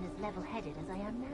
as level-headed as I am now.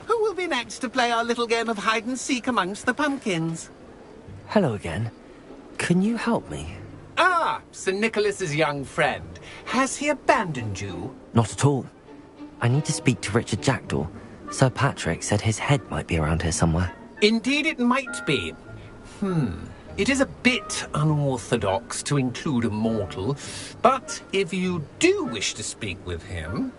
Who will be next to play our little game of hide-and-seek amongst the pumpkins? Hello again. Can you help me? Ah, Sir Nicholas's young friend. Has he abandoned you? Not at all. I need to speak to Richard Jackdaw. Sir Patrick said his head might be around here somewhere. Indeed it might be. It is a bit unorthodox to include a mortal, but if you do wish to speak with him...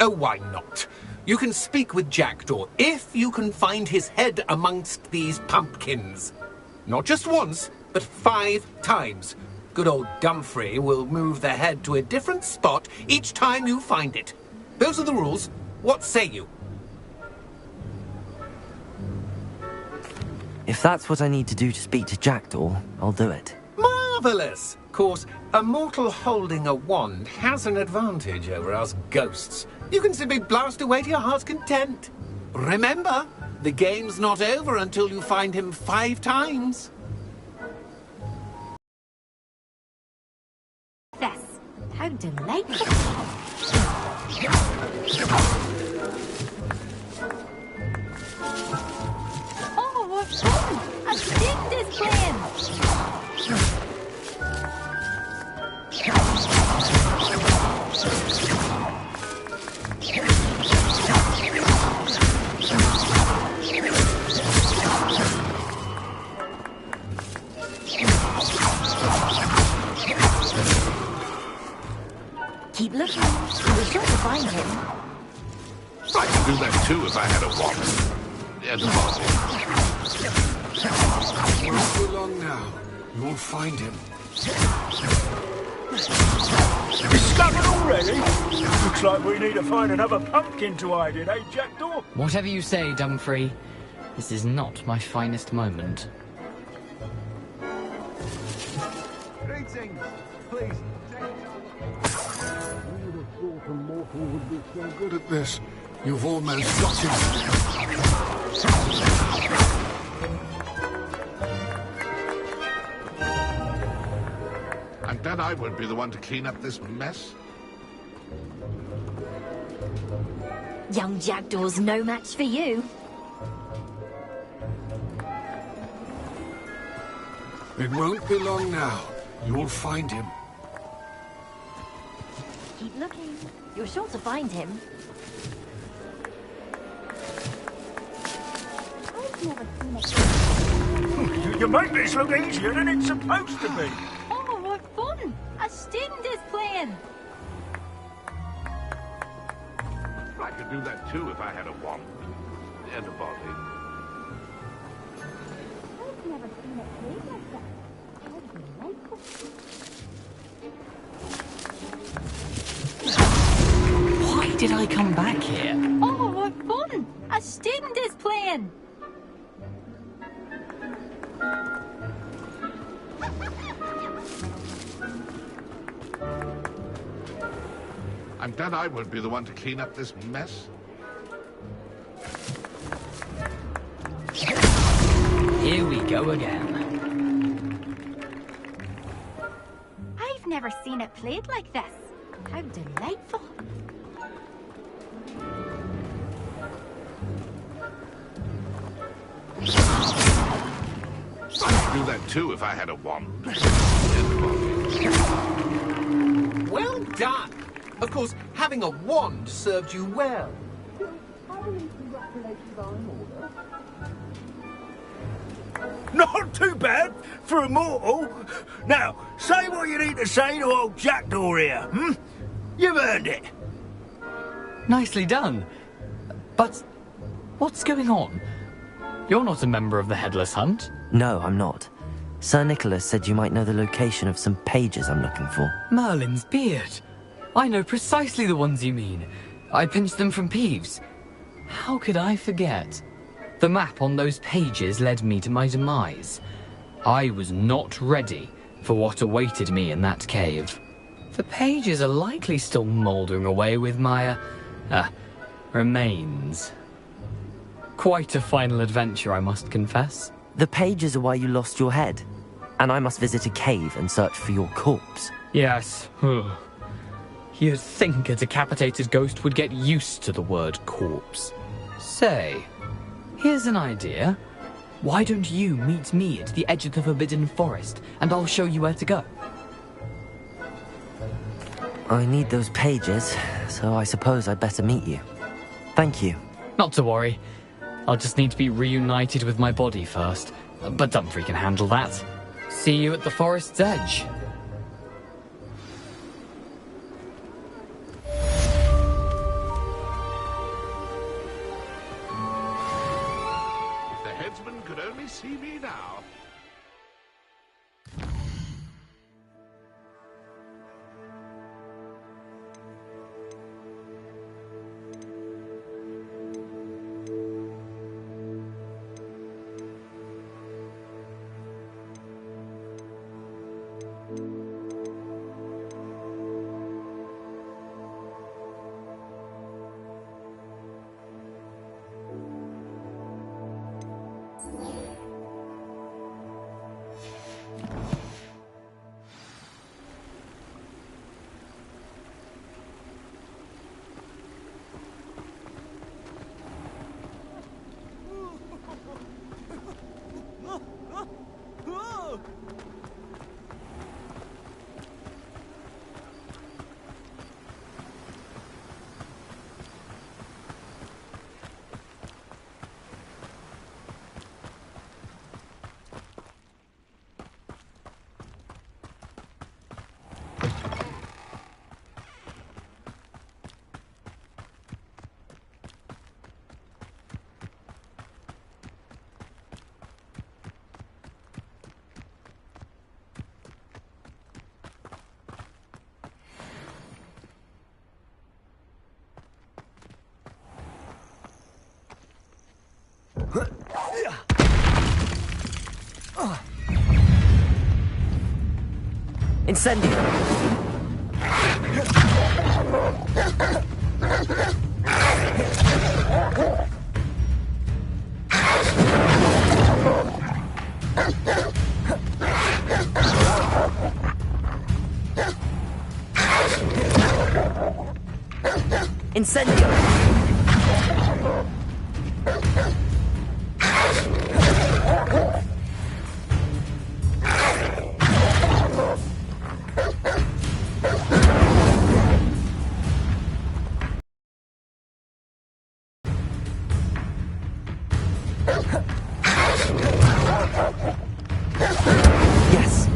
Oh, why not? You can speak with Jackdaw if you can find his head amongst these pumpkins. Not just once, but 5 times. Good old Dumfrey will move the head to a different spot each time you find it. Those are the rules. What say you? If that's what I need to do to speak to Jackdaw, I'll do it. Marvellous! Of course, a mortal holding a wand has an advantage over us ghosts. You can simply blast away to your heart's content. Remember, the game's not over until you find him 5 times. Yes, how delightful. Oh, what fun! A stick is playing! Keep looking. We're sure to find him. I could do that too if I had a wand. And a body. Won't be long now. You'll find him. Discovered already? Looks like we need to find another pumpkin to hide in, eh, Jackdaw? Whatever you say, Dumfrey. This is not my finest moment. Greetings. Please. Who would have thought a mortal would be so good at this? You've almost got him. And then I won't be the one to clean up this mess. Young Jackdaw's no match for you. It won't be long now. You'll find him. Keep looking. You're sure to find him. I've never seen it. You make this look easier than it's supposed to be. Oh, what fun! A student is playing. I could do that too if I had a wand. And a body. I've never seen it played like that. How delightful. Why did I come back here? Oh, what fun! A student is playing. And then I won't be the one to clean up this mess. Here we go again. I've never seen it played like this. How delightful. I could do that too if I had a wand. And a body. Well done! Of course, having a wand served you well. Not too bad for a mortal. Now, say what you need to say to old Jackdaw here, hmm? You've earned it. Nicely done. But what's going on? You're not a member of the Headless Hunt. No, I'm not. Sir Nicholas said you might know the location of some pages I'm looking for. Merlin's beard. I know precisely the ones you mean. I pinched them from Peeves. How could I forget? The map on those pages led me to my demise. I was not ready for what awaited me in that cave. The pages are likely still mouldering away with my, remains. Quite a final adventure, I must confess. The pages are why you lost your head, and I must visit a cave and search for your corpse. Yes. You'd think a decapitated ghost would get used to the word corpse. Say, here's an idea. Why don't you meet me at the edge of the Forbidden Forest, and I'll show you where to go? I need those pages, so I suppose I'd better meet you. Thank you. Not to worry. I'll just need to be reunited with my body first. But Dumfries can handle that. See you at the forest's edge. If the headsman could only see me now. Incendio! Incendio! Yes.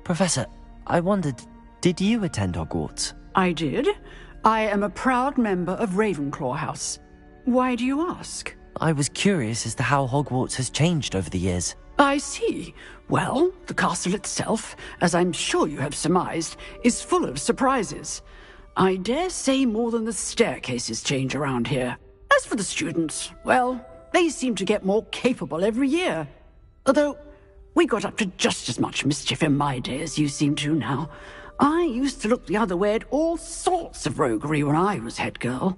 Professor, I wondered, did you attend Hogwarts? I did. I am a proud member of Ravenclaw House. Why do you ask? I was curious as to how Hogwarts has changed over the years. I see. Well, the castle itself, as I'm sure you have surmised, is full of surprises. I dare say more than the staircases change around here. As for the students, well, they seem to get more capable every year. Although, we got up to just as much mischief in my day as you seem to now. I used to look the other way at all sorts of roguery when I was head girl.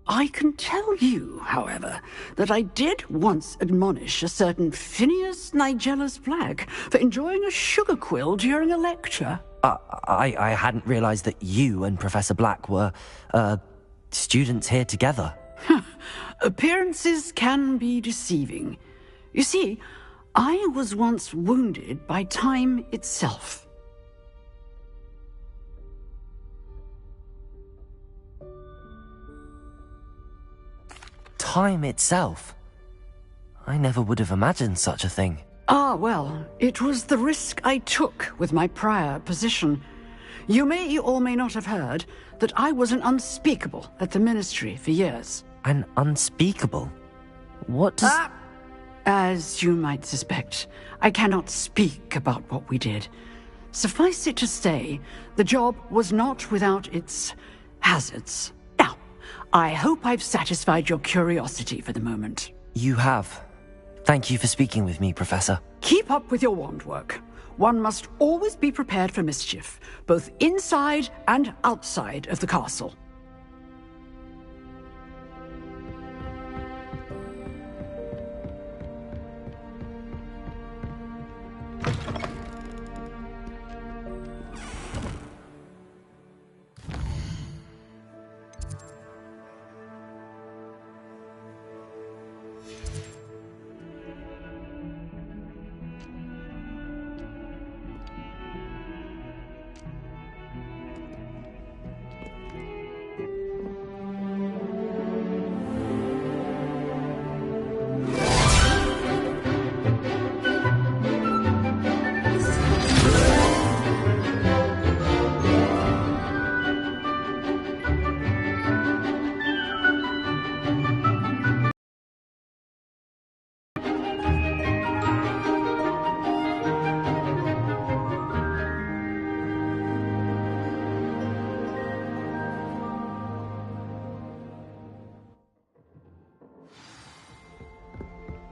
I can tell you, however, that I did once admonish a certain Phineas Nigellus Black for enjoying a sugar quill during a lecture. I hadn't realized that you and Professor Black were, students here together. Appearances can be deceiving. You see, I was once wounded by time itself. Time itself? I never would have imagined such a thing. Ah, well, it was the risk I took with my prior position. You may or may not have heard that I was an unspeakable at the Ministry for years. An unspeakable? What does... As you might suspect, I cannot speak about what we did. Suffice it to say, the job was not without its hazards. Now, I hope I've satisfied your curiosity for the moment. You have. Thank you for speaking with me, Professor. Keep up with your wand work. One must always be prepared for mischief, both inside and outside of the castle.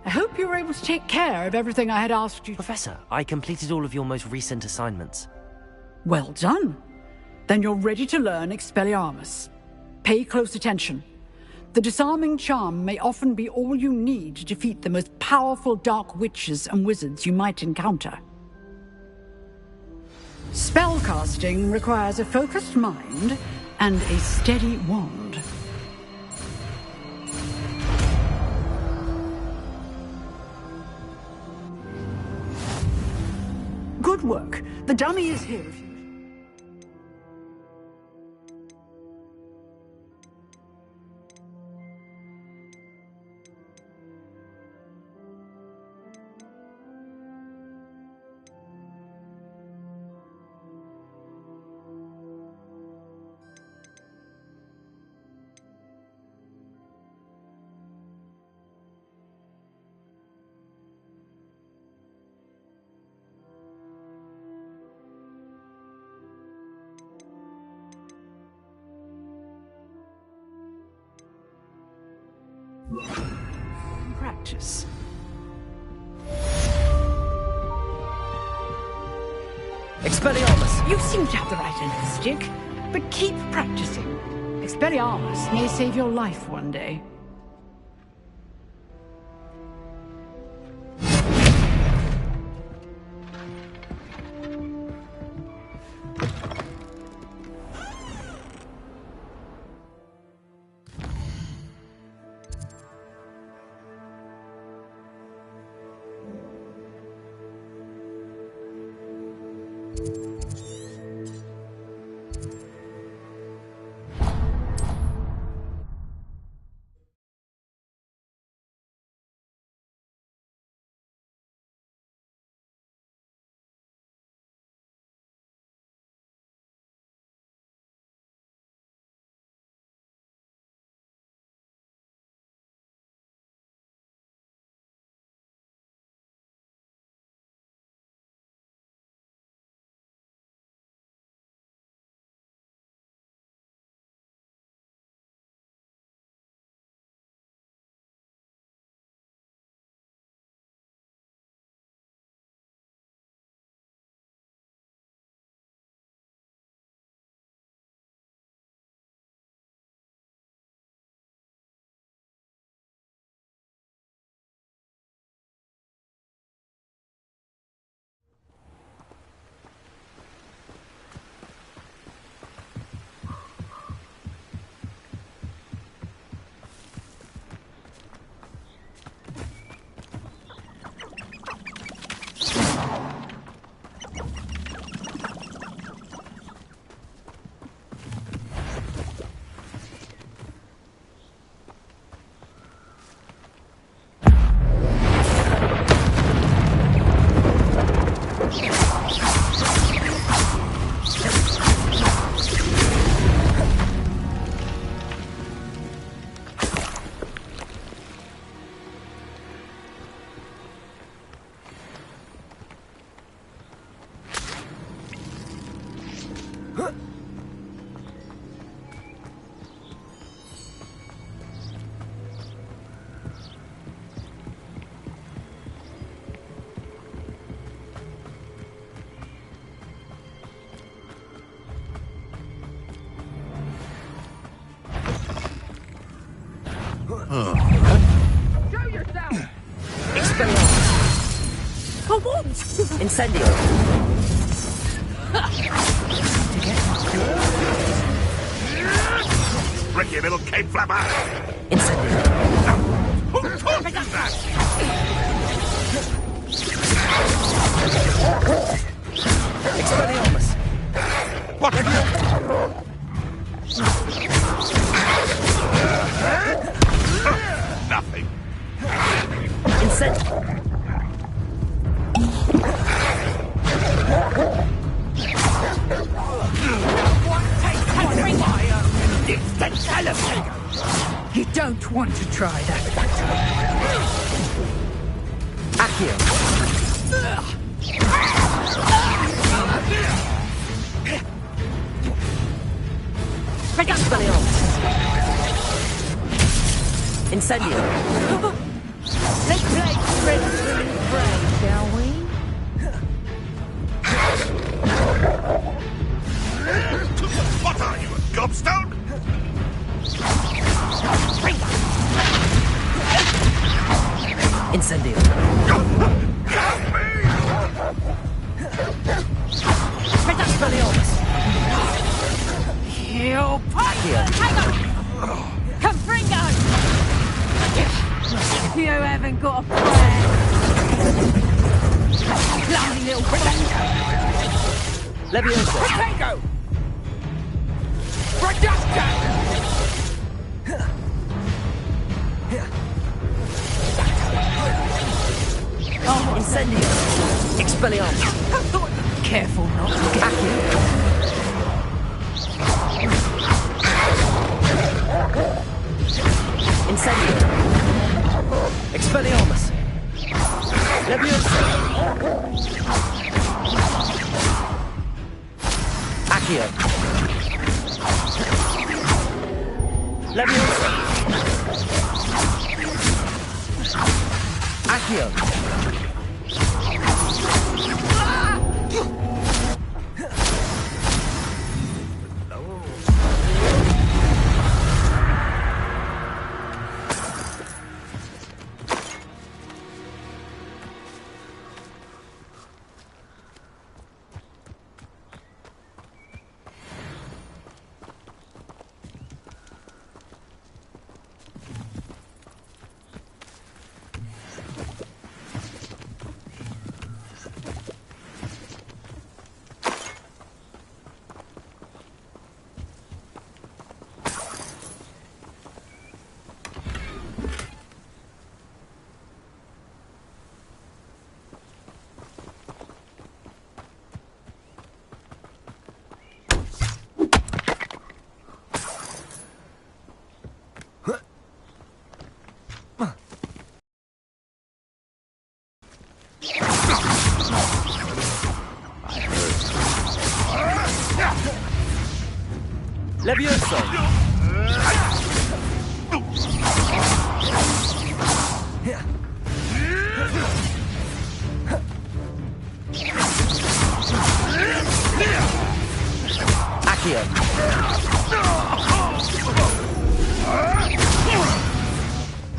I hope you were able to take care of everything I had asked you. Professor, I completed all of your most recent assignments. Well done. Then you're ready to learn Expelliarmus. Pay close attention. The disarming charm may often be all you need to defeat the most powerful dark witches and wizards you might encounter. Spellcasting requires a focused mind and a steady wand. Good work. The dummy is here if you... Practice. Expelliarmus! You seem to have the right end of the stick, but keep practicing. Expelliarmus may save your life one day. Show yourself! For what? Incendio. Tricky little cape flapper! Incendio. Who taught you that? Expelliarmus. What have you... Nothing. Incendio. You don't want to try that. Accio. Expelliarmus. Incendio. Let's play Prince and Prey, shall we? What are you, a gobstone? Incendio. Expelliarmus. You poison! Hang on! Confringo! You haven't got a plan. Bloody little bastard! Leviosa. Tango! Reducto! Incendio. Expelliarmus. Careful not to get Accio. Incendio. Expelliarmus. Leviosa. Accio. Leviosa. Accio.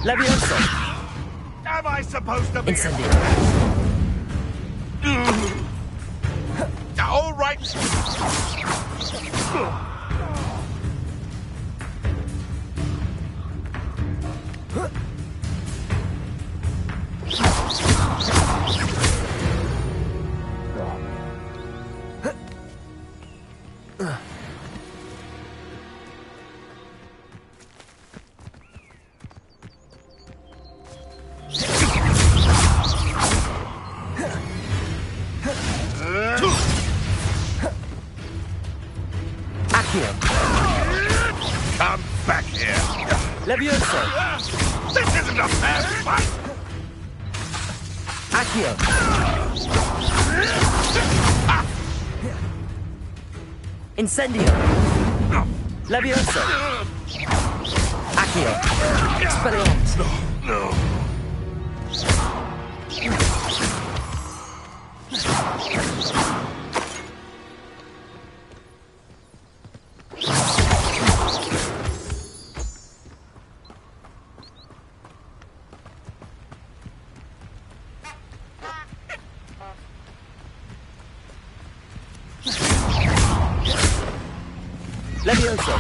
Levioso! Am I supposed to be... Incendio! All right. Come back here. Levioso! This isn't a fair fight. Accio! Incendio! Levioso! Accio! Expelliarmus! Levioso!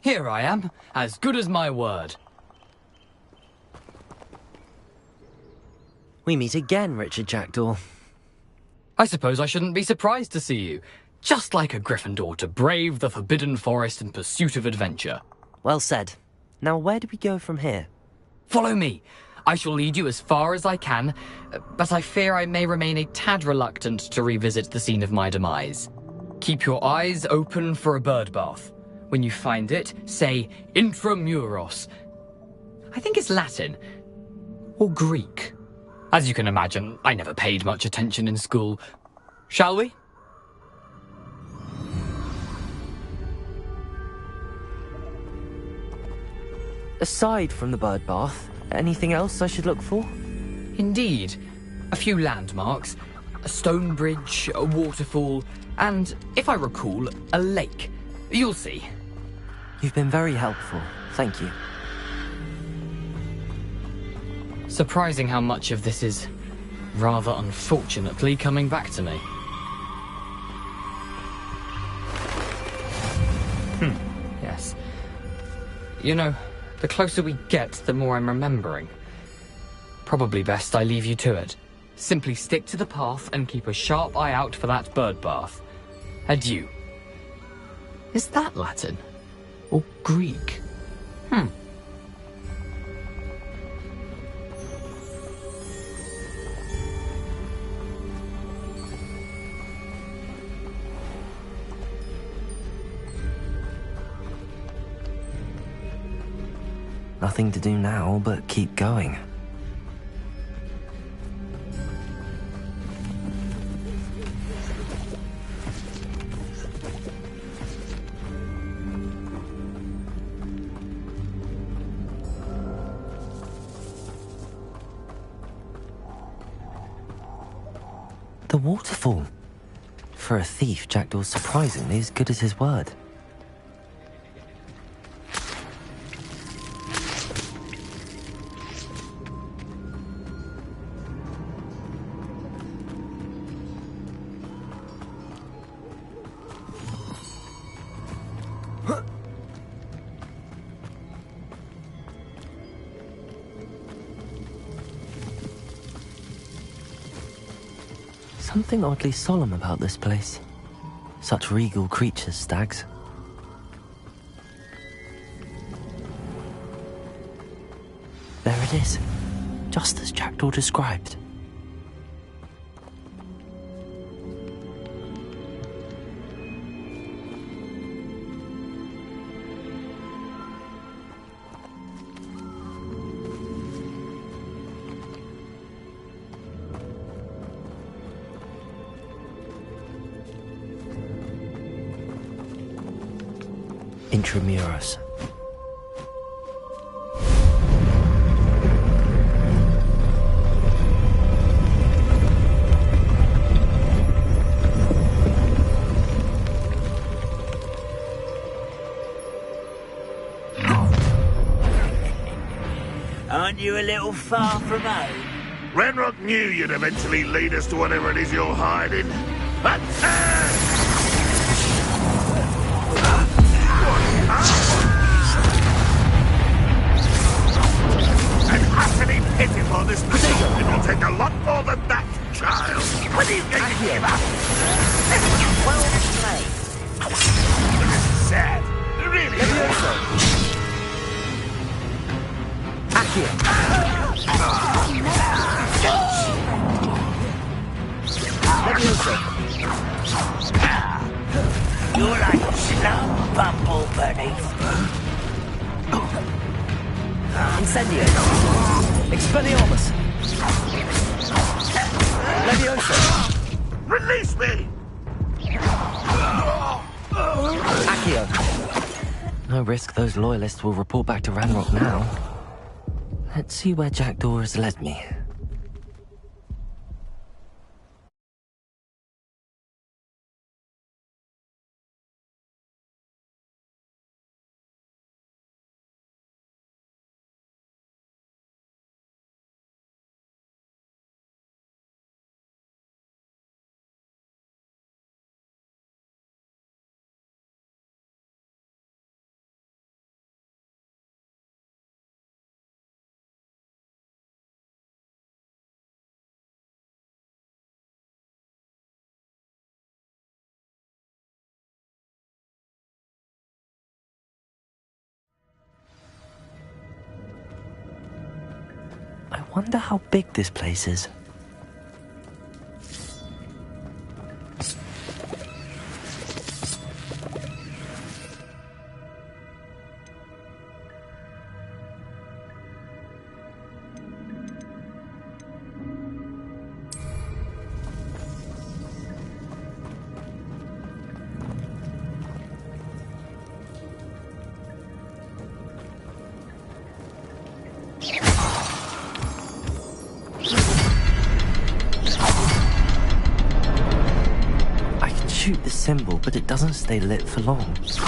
Here I am, as good as my word. We meet again, Richard Jackdaw. I suppose I shouldn't be surprised to see you. Just like a Gryffindor to brave the Forbidden Forest in pursuit of adventure. Well said. Now where do we go from here? Follow me. I shall lead you as far as I can, but I fear I may remain a tad reluctant to revisit the scene of my demise. Keep your eyes open for a bird bath. When you find it, say intramuros. I think it's Latin. Or Greek. As you can imagine, I never paid much attention in school. Shall we? Aside from the bird bath, anything else I should look for? Indeed. A few landmarks, a stone bridge, a waterfall, and, if I recall, a lake. You'll see. You've been very helpful. Thank you. Surprising how much of this is, rather unfortunately, coming back to me. Yes. You know, the closer we get, the more I'm remembering. Probably best I leave you to it. Simply stick to the path and keep a sharp eye out for that bird bath. Adieu. Is that Latin? Or Greek? Nothing to do now but keep going. The waterfall. For a thief, Jackdaw's surprisingly as good as his word. Something oddly solemn about this place. Such regal creatures, stags. There it is, just as Jackdaw described. Intramuros. Aren't you a little far from home? Renrock knew you'd eventually lead us to whatever it is you're hiding. But, and utterly pitiful this position. It will take a lot more than that, child. When are you going to give up? Well played. This is sad. It really is. You're like a slow bumble beneath. Incendio. Expelliarmus. Leviosa. Release me! Accio. No risk those loyalists will report back to Ranrock now. Let's see where Jackdaw has led me. I wonder how big this place is. Shoot the symbol, but it doesn't stay lit for long. This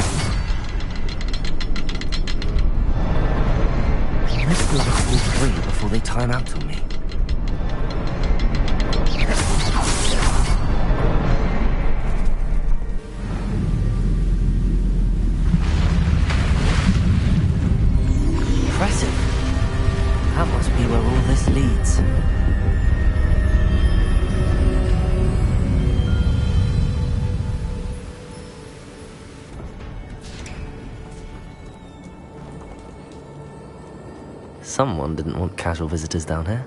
light will free before they time out on me. Impressive. That must be where all this leads. Someone didn't want casual visitors down here.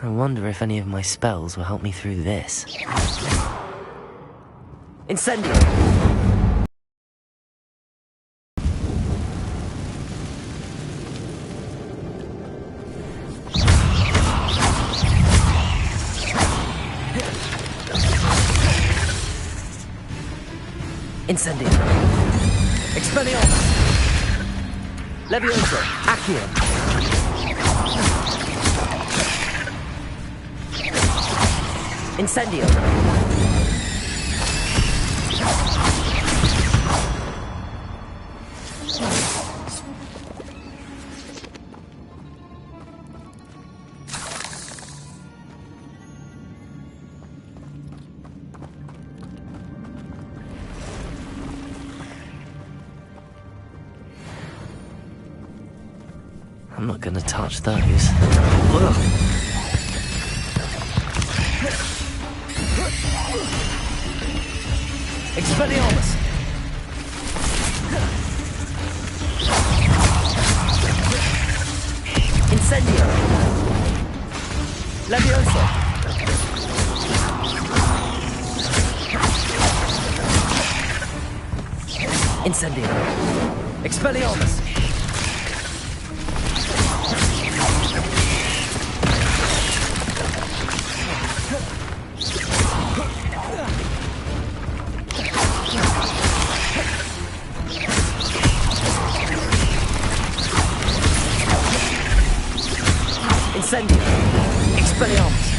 I wonder if any of my spells will help me through this. Incendio. Incendio. Expelliarmus. Leviosa. Accio. Incendio. I'm not gonna touch those. Ugh. Expelliarmus. Incendio. Leviosa. Incendio. Expelliarmus. Incendio! Expelliarmus!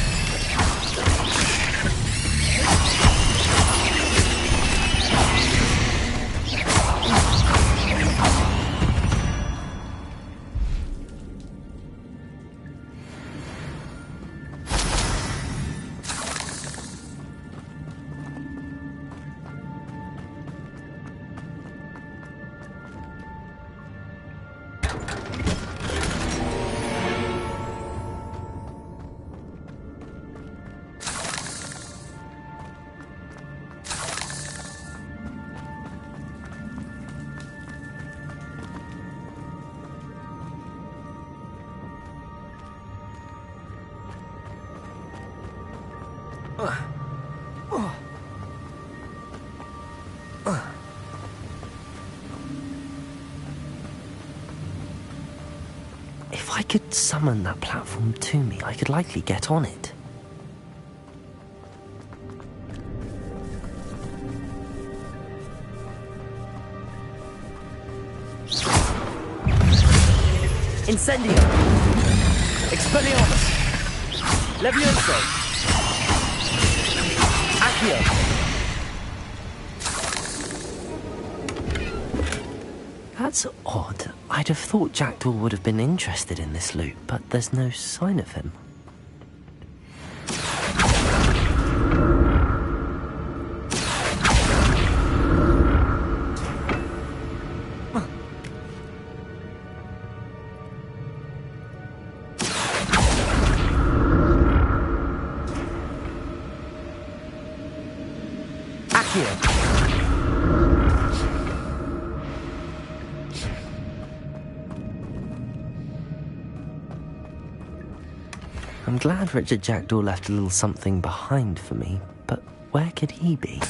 If I could summon that platform to me, I could likely get on it. Incendio! Expelliarmus! Levioso! Accio! That's odd. I'd have thought Jackdaw would have been interested in this loot, but there's no sign of him. Accio! I'm glad Richard Jackdaw left a little something behind for me, but where could he be?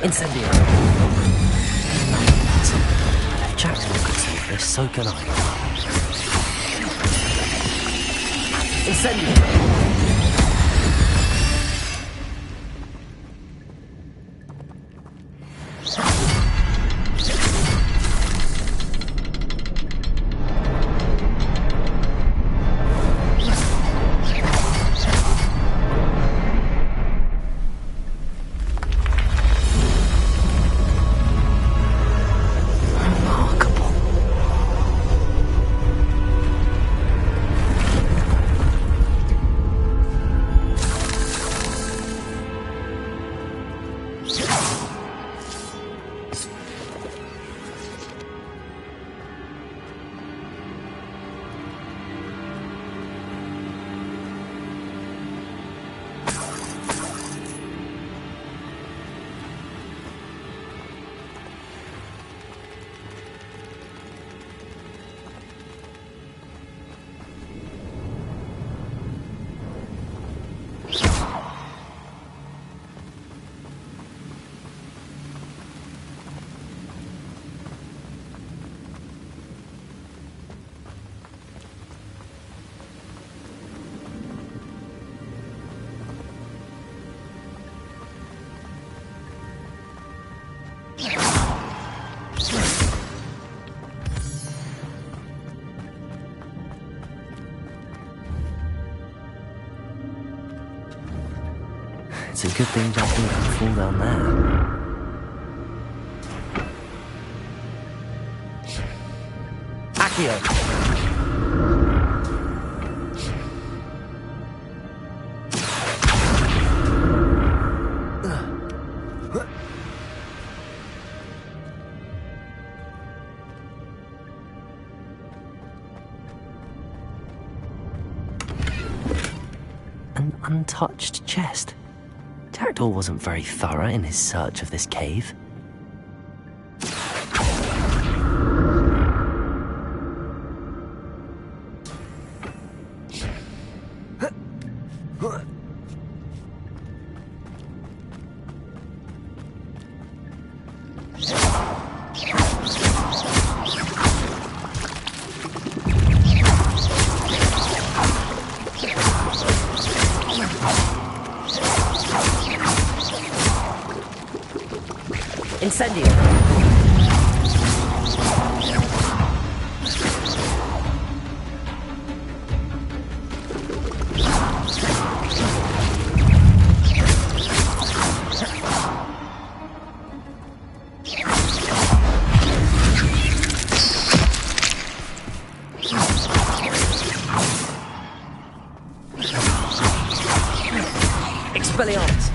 Incendio! If Jackdaw could save this, so can I. Incendio! It's a good thing Jack didn't fall down there. Accio! An untouched chest. Jackdaw wasn't very thorough in his search of this cave. Incendio! Expelliarmus!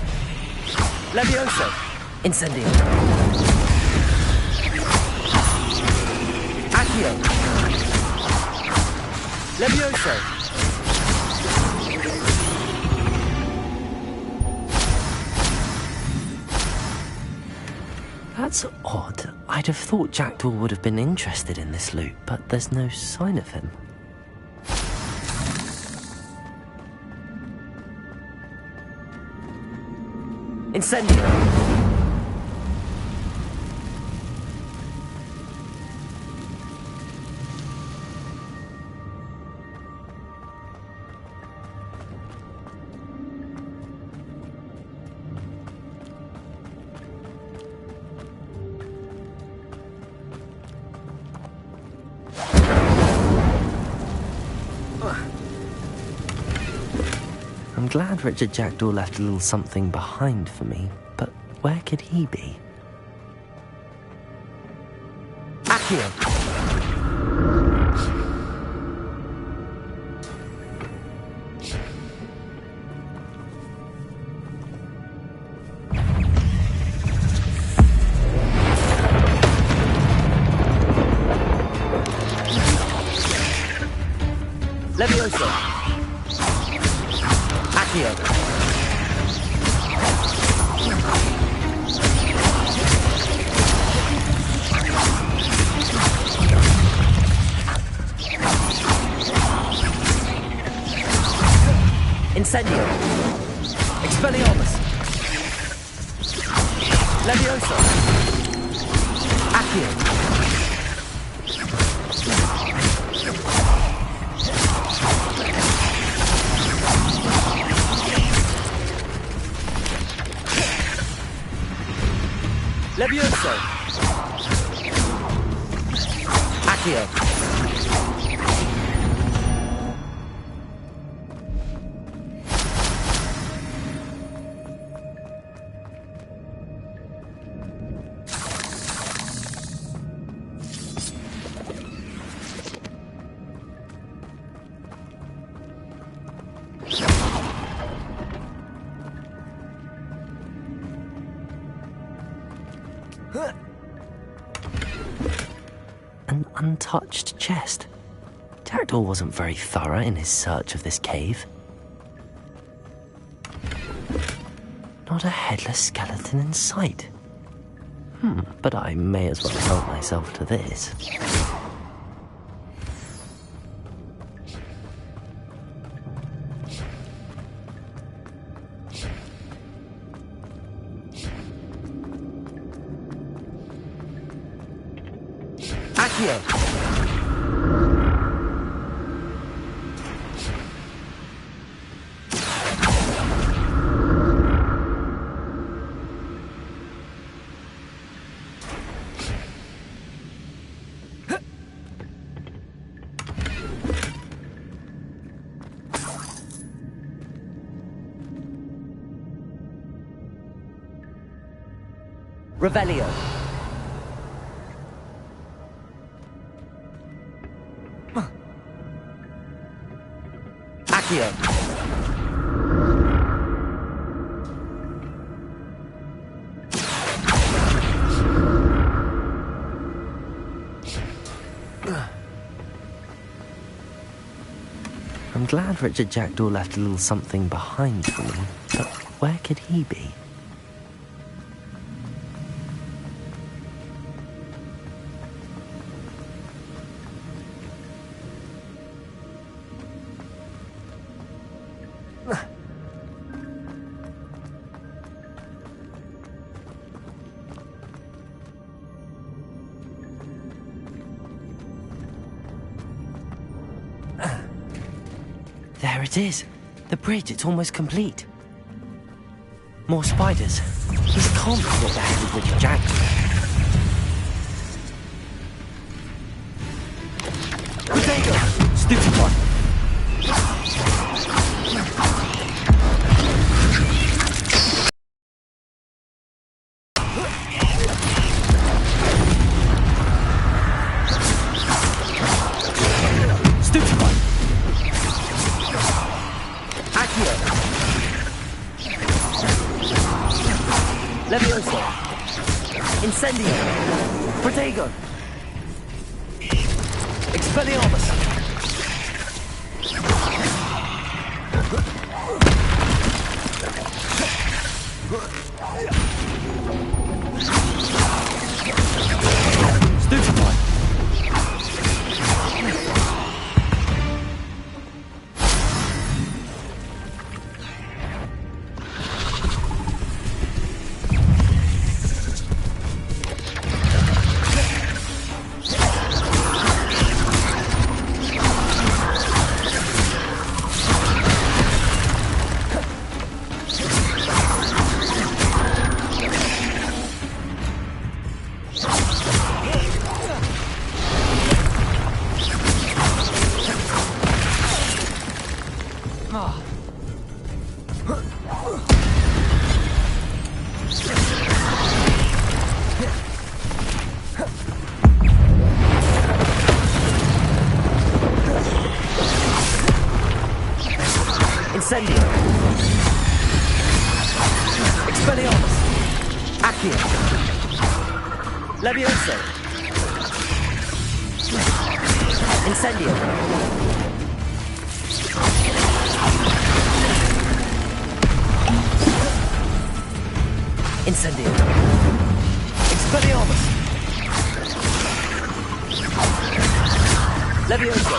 Levioso! Incendio! Accio! Levioso! That's odd. I'd have thought Jackdaw would have been interested in this loot, but there's no sign of him. Incendio! I'm glad Richard Jackdaw left a little something behind for me, but where could he be? Accio! Levioso! Accio! Incendio! Expelliarmus! Levioso! Accio! Levioso! Accio! An untouched chest. Jackdaw wasn't very thorough in his search of this cave. Not a headless skeleton in sight. But I may as well help myself to this. Accio! Revelio. Accio. I'm glad Richard Jackdaw left a little something behind for me, but where could he be? There it is. The bridge, it's almost complete. More spiders. This can't be what the hell is Richard Jackdaw. Potato! Stupid one! Stupid one! Accio! Levioso! Incendio! Protego! Expelliarmus! Stupid one! Incendio! Expelliarmus! Accio! Levioso! Incendio! Incendio! Expelliarmus! Levioso!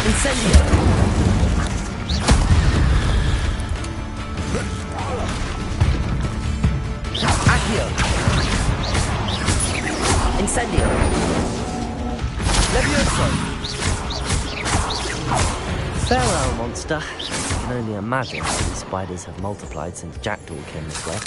Incendio! Accio! Incendio! Levioso! Farewell, monster. I can only imagine how these spiders have multiplied since Jackdaw came this way.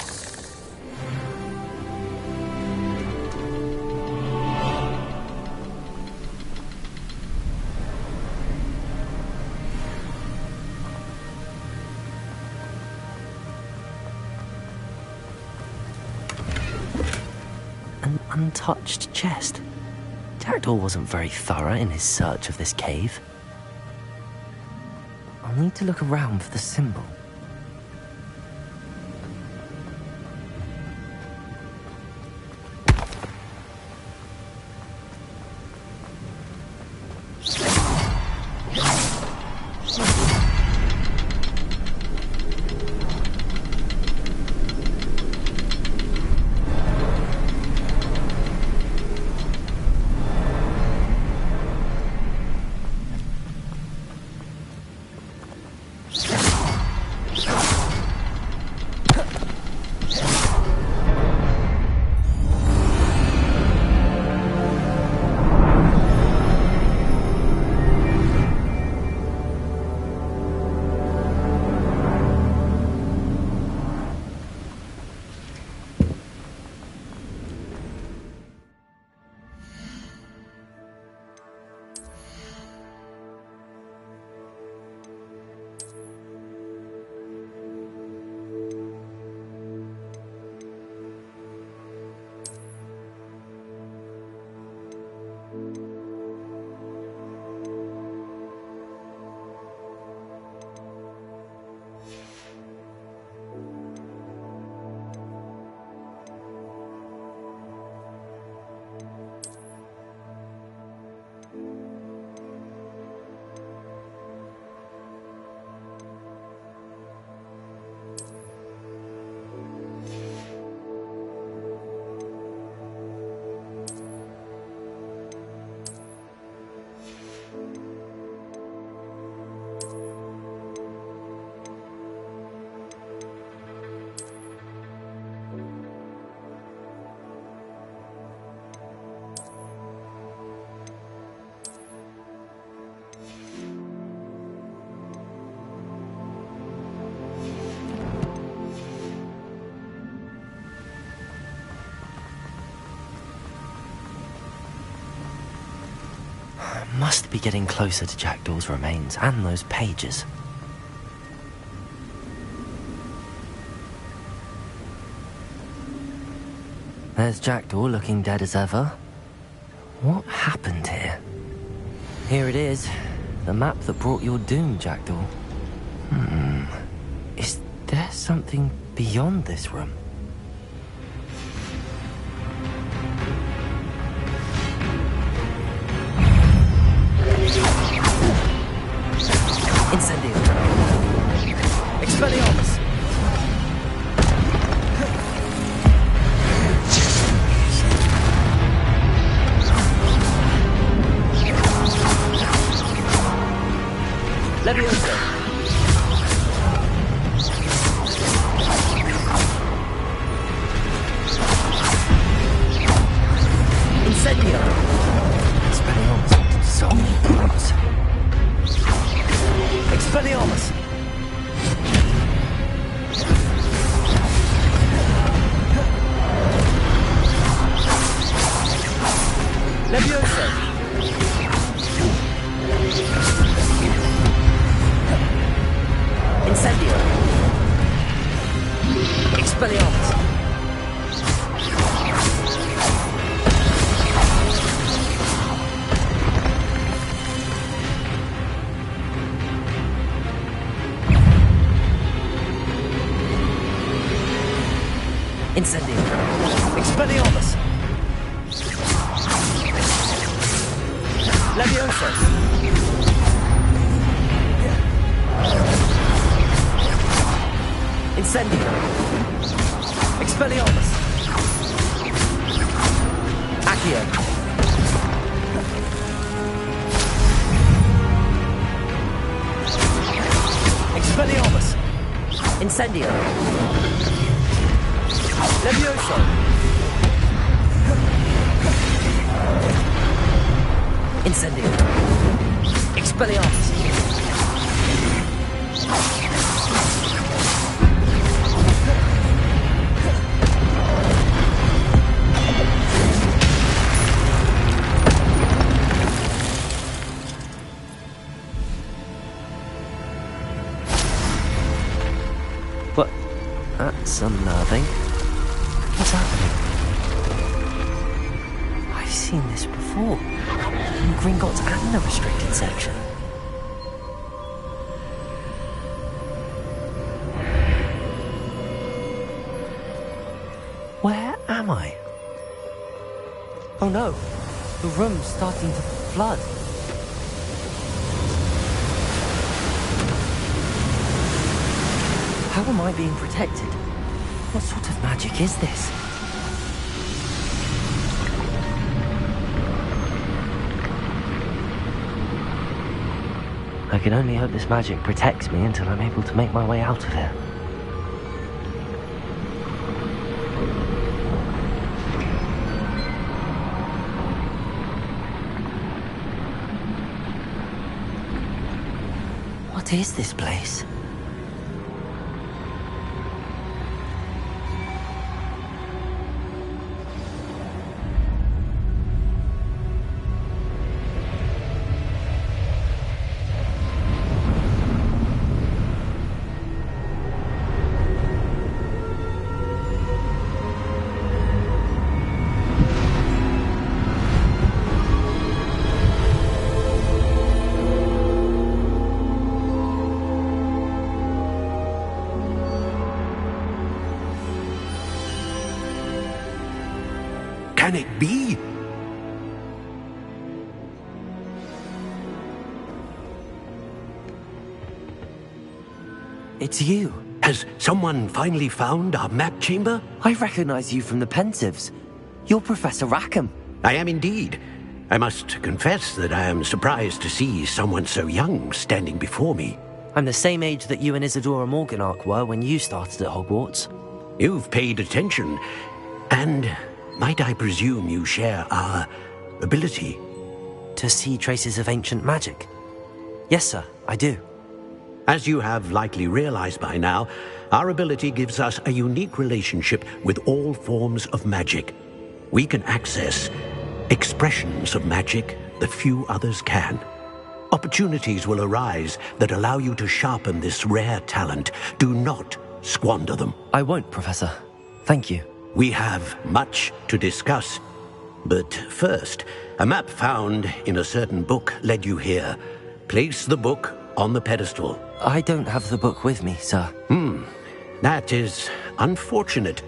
An untouched chest. Jackdaw wasn't very thorough in his search of this cave. I'll need to look around for the symbol. Must be getting closer to Jackdaw's remains and those pages. There's Jackdaw looking dead as ever. What happened here? Here it is. The map that brought your doom, Jackdaw. Is there something beyond this room? Incendio. Expelliarmus. Levioso. Incendio. Expelliarmus. Zombie brutes. Expelliarmus. Levioso. Incendio. Expelliarmus. Incendio. Expelliarmus. Levioso. Incendio. Expelliarmus. Accio. Expelliarmus. Incendio. Levioso. Incendio. Expelliarmus. But that's unnerving. What's happening? I've seen this before. In Gringotts and the restricted section. Where am I? Oh no, the room's starting to flood. How am I being protected? What sort of magic is this? I can only hope this magic protects me until I'm able to make my way out of here. What is this place? Can it be? It's you. Has someone finally found our map chamber? I recognize you from the Pensieves. You're Professor Rackham. I am indeed. I must confess that I am surprised to see someone so young standing before me. I'm the same age that you and Isadora Morganach were when you started at Hogwarts. You've paid attention, and might I presume you share our ability? To see traces of ancient magic? Yes, sir, I do. As you have likely realized by now, our ability gives us a unique relationship with all forms of magic. We can access expressions of magic that few others can. Opportunities will arise that allow you to sharpen this rare talent. Do not squander them. I won't, Professor. Thank you. We have much to discuss. But first, a map found in a certain book led you here. Place the book on the pedestal. I don't have the book with me, sir. That is unfortunate.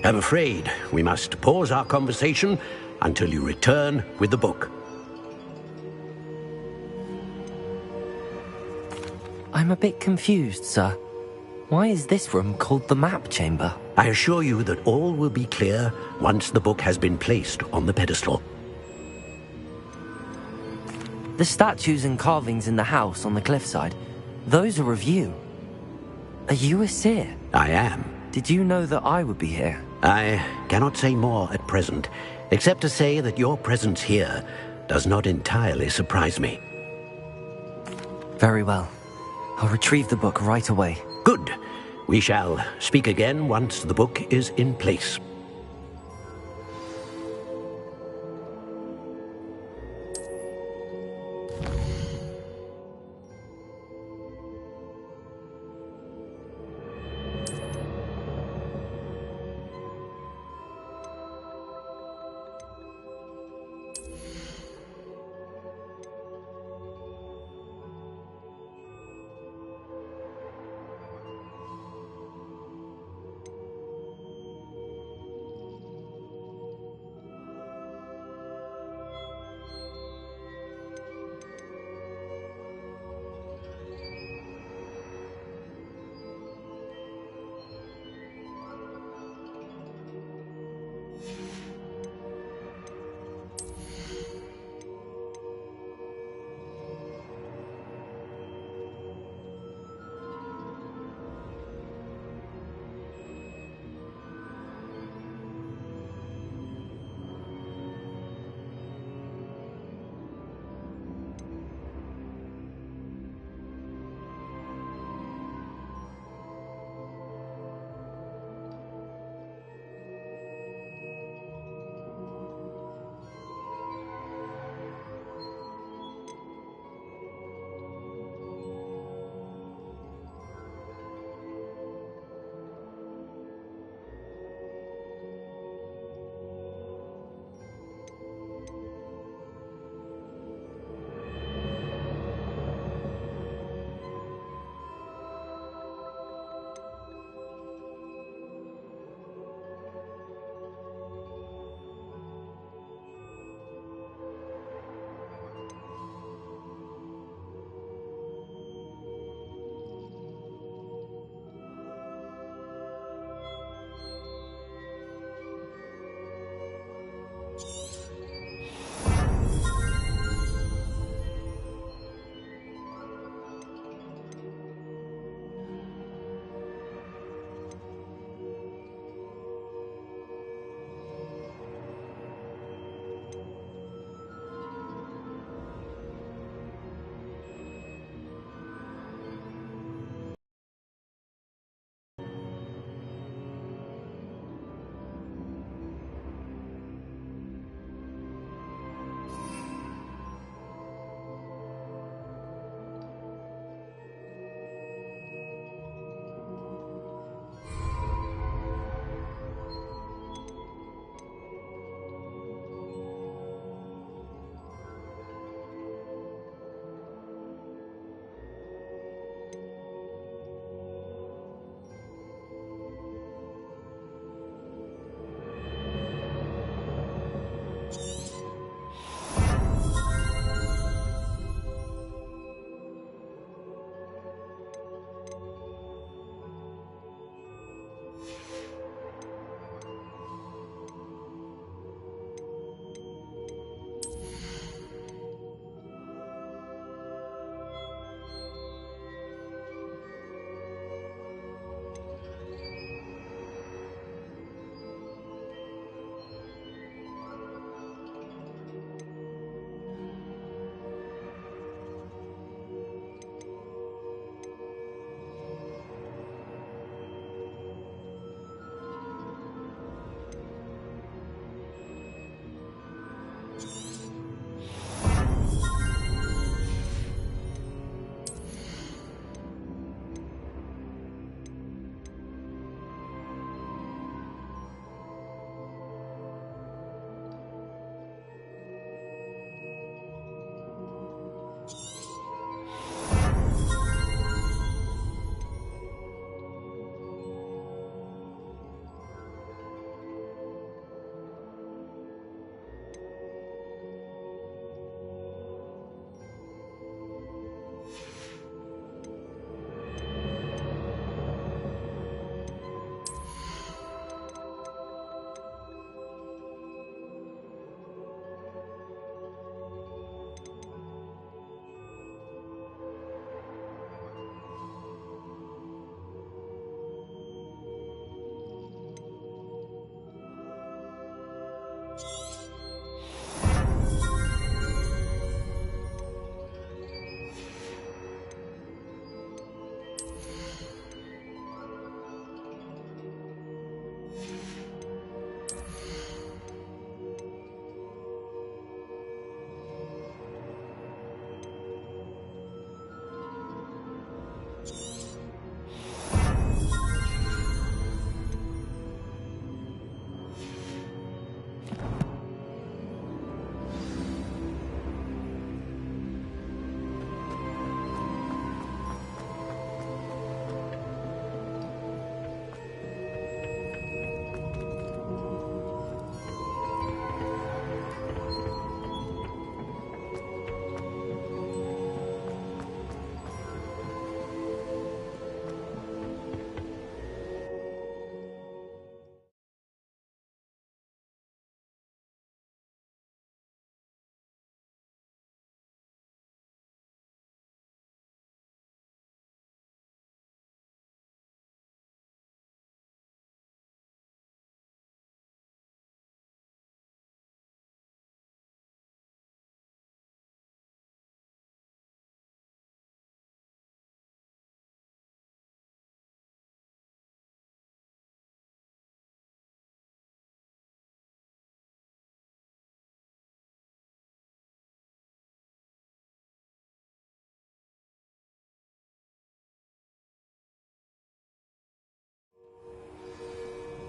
I'm afraid we must pause our conversation until you return with the book. I'm a bit confused, sir. Why is this room called the map chamber? I assure you that all will be clear once the book has been placed on the pedestal. The statues and carvings in the house on the cliffside, those are of you. Are you a seer? I am. Did you know that I would be here? I cannot say more at present, except to say that your presence here does not entirely surprise me. Very well. I'll retrieve the book right away. Good. We shall speak again once the book is in place.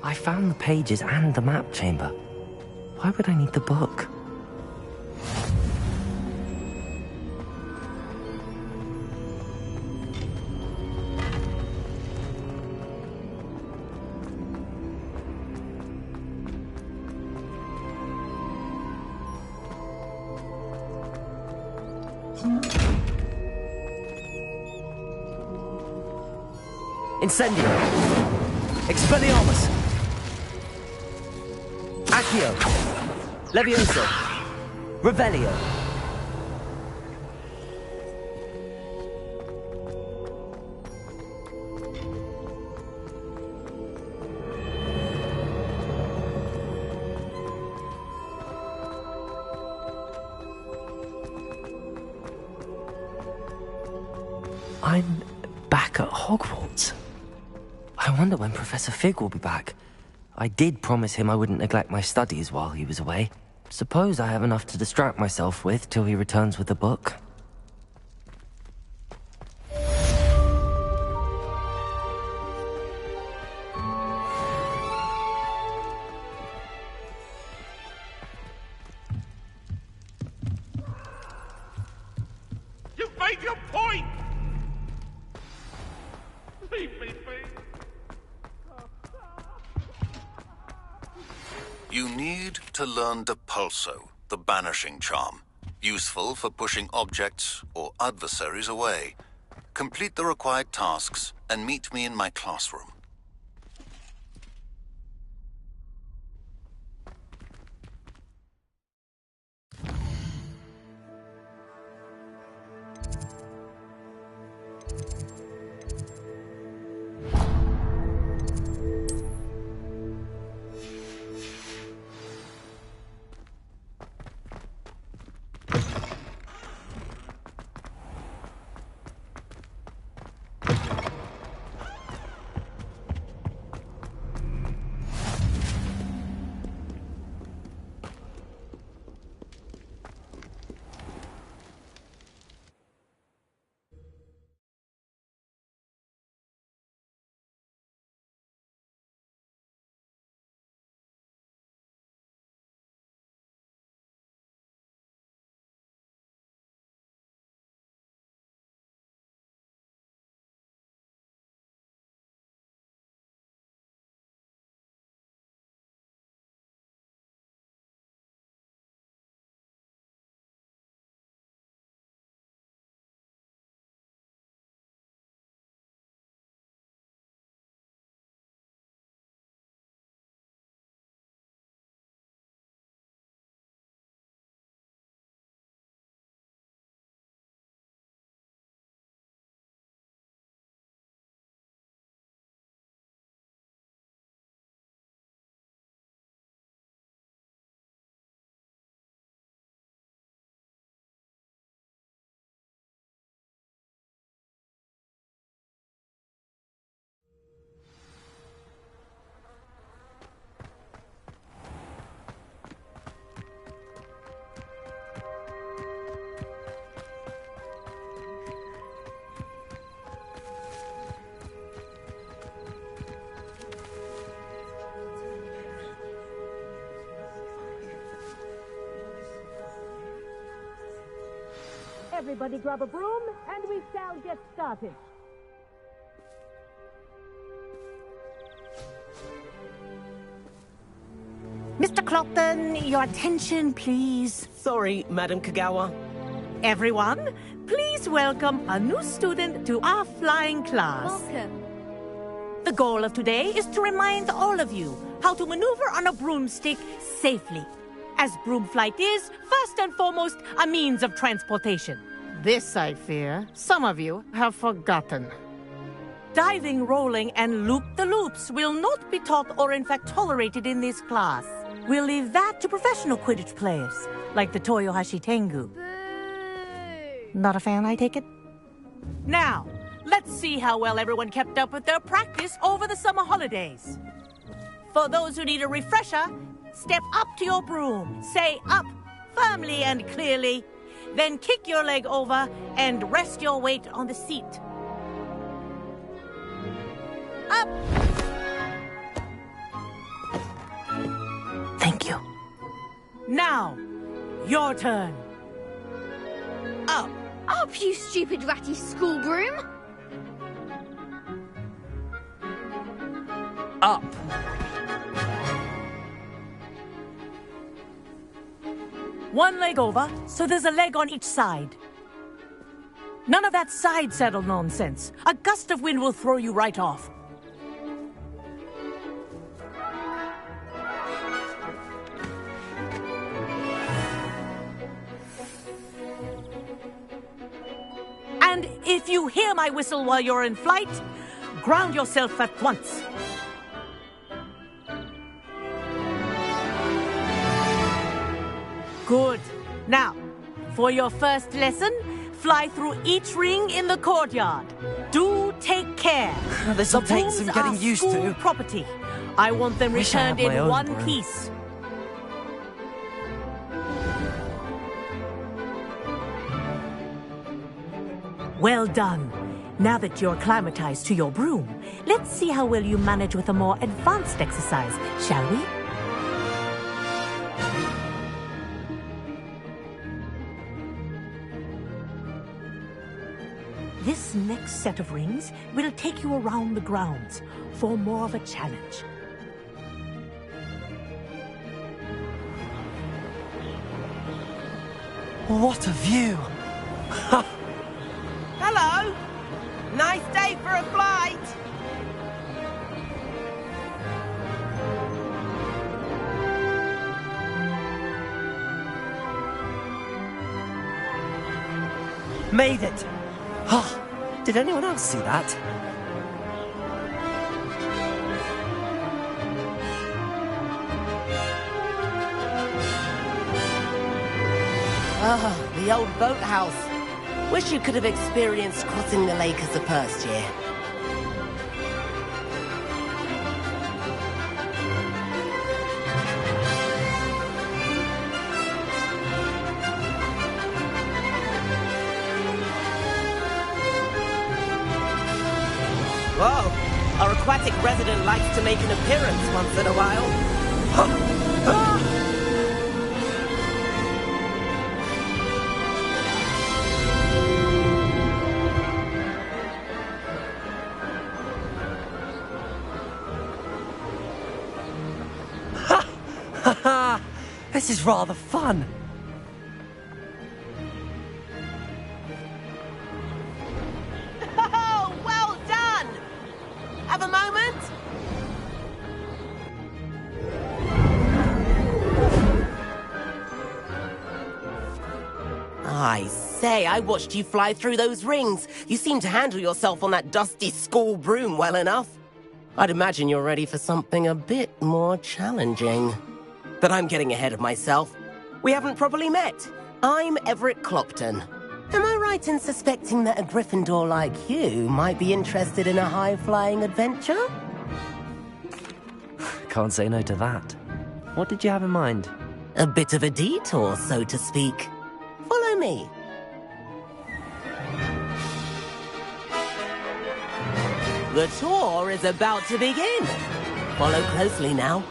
I found the pages and the map chamber. Why would I need the book? Incendio. Expelliarmus. Accio. Levioso. Revelio. I'm back at Hogwarts. I wonder when Professor Fig will be back. I did promise him I wouldn't neglect my studies while he was away. Suppose I have enough to distract myself with till he returns with the book. You've made your point! Leave me be. You need to learn Depulso, the banishing charm. Useful for pushing objects or adversaries away. Complete the required tasks and meet me in my classroom. Everybody grab a broom, and we shall get started. Mr. Clopton, your attention, please. Sorry, Madam Kagawa. Everyone, please welcome a new student to our flying class. Welcome. The goal of today is to remind all of you how to maneuver on a broomstick safely, as broom flight is, first and foremost, a means of transportation. This, I fear, some of you have forgotten. Diving, rolling, and loop-the-loops will not be taught or in fact tolerated in this class. We'll leave that to professional Quidditch players, like the Toyohashi Tengu. Boo! Not a fan, I take it? Now, let's see how well everyone kept up with their practice over the summer holidays. For those who need a refresher, step up to your broom, say up, firmly and clearly, then kick your leg over and rest your weight on the seat. Up! Now, your turn. Up. Up, you stupid ratty school broom. Up. One leg over, so there's a leg on each side. None of that side saddle nonsense. A gust of wind will throw you right off. And if you hear my whistle while you're in flight, ground yourself at once. Good. Now, for your first lesson, fly through each ring in the courtyard. Do take care. This'll take some getting used to. School property. I want them Wish I had returned my in own one broom. piece. Well done. Now that you're acclimatized to your broom, let's see how well you manage with a more advanced exercise, shall we? This next set of rings will take you around the grounds for more of a challenge. What a view! Hello! Nice day for a flight! Made it! Oh, did anyone else see that? Ah, the old boathouse. Wish you could have experienced crossing the lake as a first year. Whoa, our aquatic resident likes to make an appearance once in a while. This is rather fun. Oh, well done! Have a moment? I say, I watched you fly through those rings. You seem to handle yourself on that dusty school broom well enough. I'd imagine you're ready for something a bit more challenging. But I'm getting ahead of myself. We haven't properly met. I'm Everett Clopton. Am I right in suspecting that a Gryffindor like you might be interested in a high-flying adventure? Can't say no to that. What did you have in mind? A bit of a detour, so to speak. Follow me. The tour is about to begin. Follow closely now.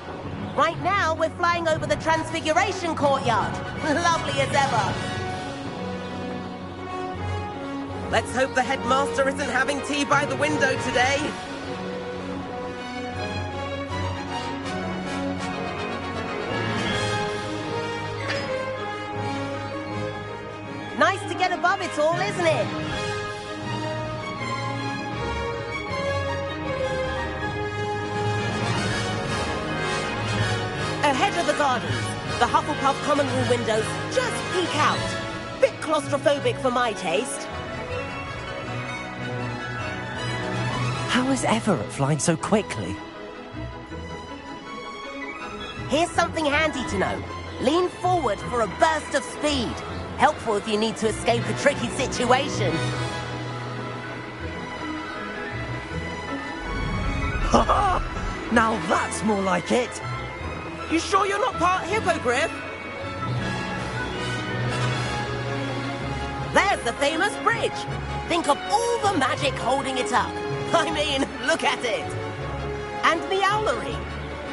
Right now, we're flying over the Transfiguration Courtyard. Lovely as ever. Let's hope the headmaster isn't having tea by the window today. Nice to get above it all, isn't it? Ahead of the gardens, the Hufflepuff common room windows just peek out. Bit claustrophobic for my taste. How is Everett flying so quickly? Here's something handy to know. Lean forward for a burst of speed. Helpful if you need to escape a tricky situation. Now that's more like it. You sure you're not part hippogriff? There's the famous bridge. Think of all the magic holding it up. I mean, look at it. And the owlery.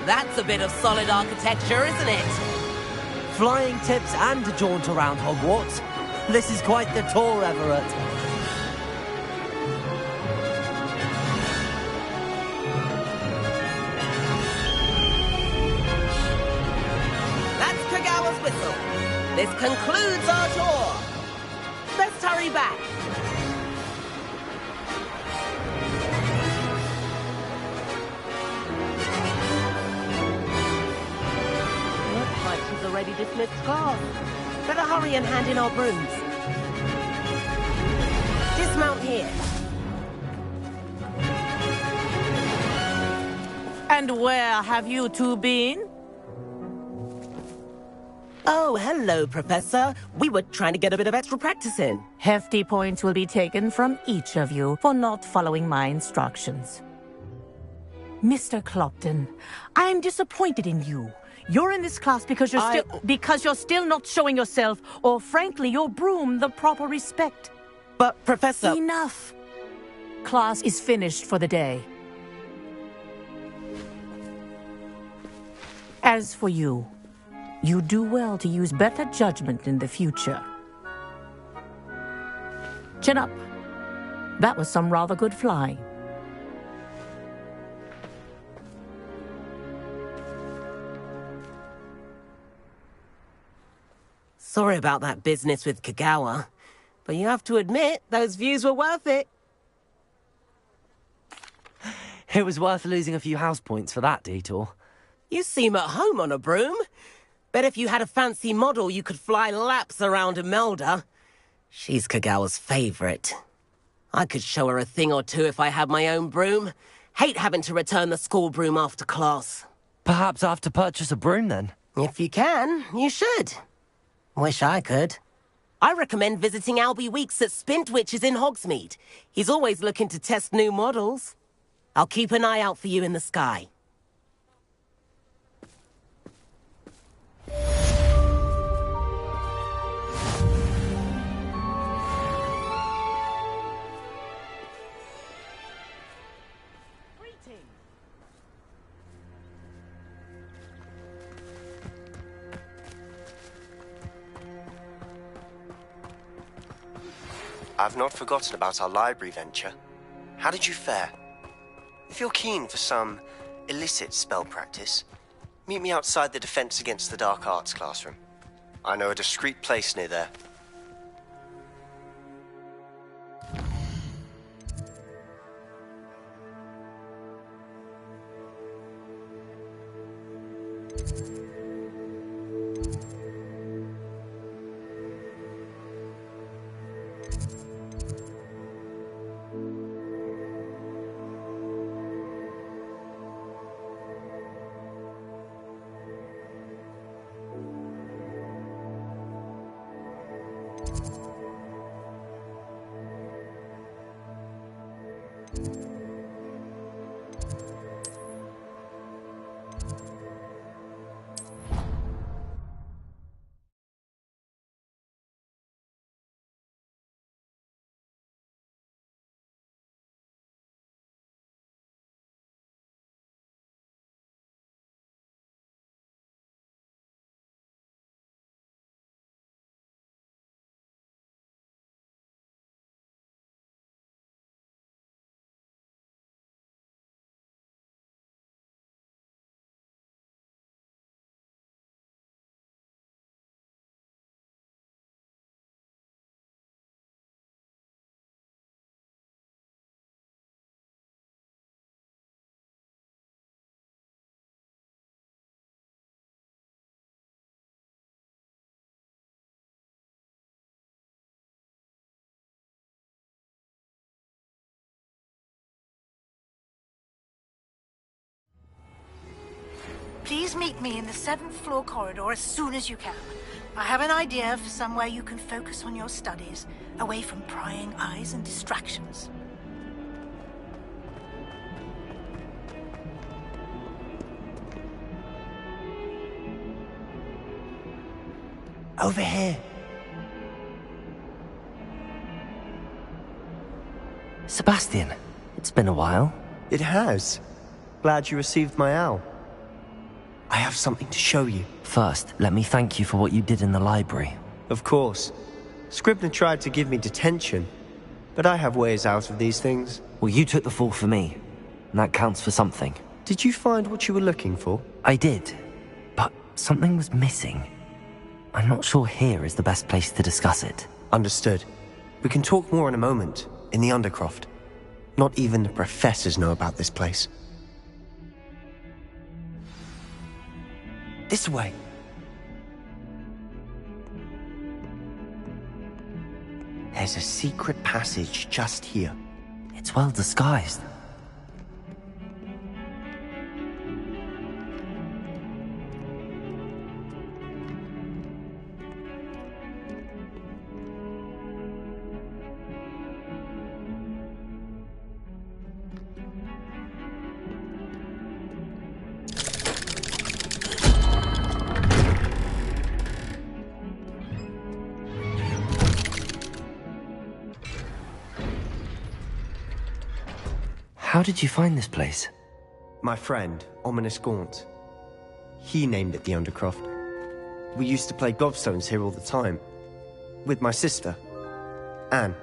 That's a bit of solid architecture, isn't it? Flying tips and a jaunt around Hogwarts. This is quite the tour, Everett. That's Kagawa's whistle. This concludes our tour. Let's hurry back. Looks like she's already dismissed class. Better hurry and hand in our brooms. Dismount here. And where have you two been? Oh, hello, Professor. We were trying to get a bit of extra practice in. Hefty points will be taken from each of you for not following my instructions. Mr. Clopton, I'm disappointed in you. You're in this class because you're still not showing yourself, or frankly, your broom the proper respect. But, Professor... Enough. Class is finished for the day. As for you, you do well to use better judgment in the future. Chin up. That was some rather good flying. Sorry about that business with Kagawa, but you have to admit, those views were worth it. It was worth losing a few house points for that detour. You seem at home on a broom. Bet if you had a fancy model, you could fly laps around Imelda. She's Kagawa's favorite. I could show her a thing or two if I had my own broom. Hate having to return the school broom after class. Perhaps I have to purchase a broom then? If you can, you should. Wish I could. I recommend visiting Albie Weeks at Spintwitches in Hogsmeade. He's always looking to test new models. I'll keep an eye out for you in the sky. I've not forgotten about our library venture. How did you fare? If you're keen for some illicit spell practice, meet me outside the Defense Against the Dark Arts classroom. I know a discreet place near there. Please meet me in the 7th floor corridor as soon as you can. I have an idea for somewhere you can focus on your studies, away from prying eyes and distractions. Over here. Sebastian, it's been a while. It has. Glad you received my owl. I have something to show you. First, let me thank you for what you did in the library. Of course. Scribner tried to give me detention, but I have ways out of these things. Well, you took the fall for me, and that counts for something. Did you find what you were looking for? I did, but something was missing. I'm not sure here is the best place to discuss it. Understood. We can talk more in a moment, in the Undercroft. Not even the professors know about this place. This way. There's a secret passage just here. It's well disguised. How did you find this place? My friend, Ominous Gaunt. He named it the Undercroft. We used to play gobstones here all the time. With my sister, Anne.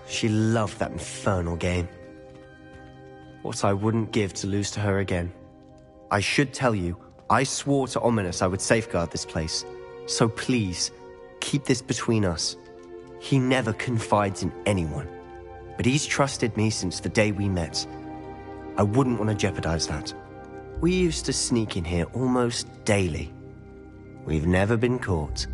She loved that infernal game. What I wouldn't give to lose to her again. I should tell you, I swore to Ominous I would safeguard this place. So please, keep this between us. He never confides in anyone. But he's trusted me since the day we met. I wouldn't want to jeopardize that. We used to sneak in here almost daily. We've never been caught.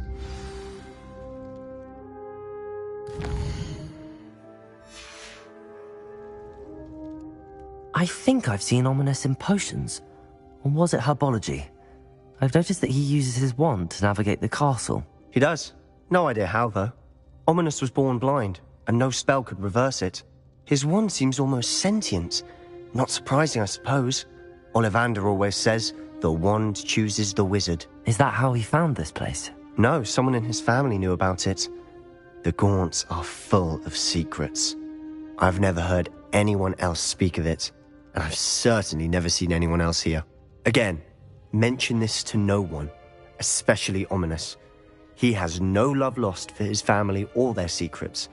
I think I've seen Ominous in potions. Or was it herbology? I've noticed that he uses his wand to navigate the castle. He does. No idea how, though. Ominous was born blind, and no spell could reverse it. His wand seems almost sentient. Not surprising, I suppose. Ollivander always says, the wand chooses the wizard. Is that how he found this place? No, someone in his family knew about it. The Gaunts are full of secrets. I've never heard anyone else speak of it, and I've certainly never seen anyone else here. Again, mention this to no one, especially Ominous. He has no love lost for his family or their secrets,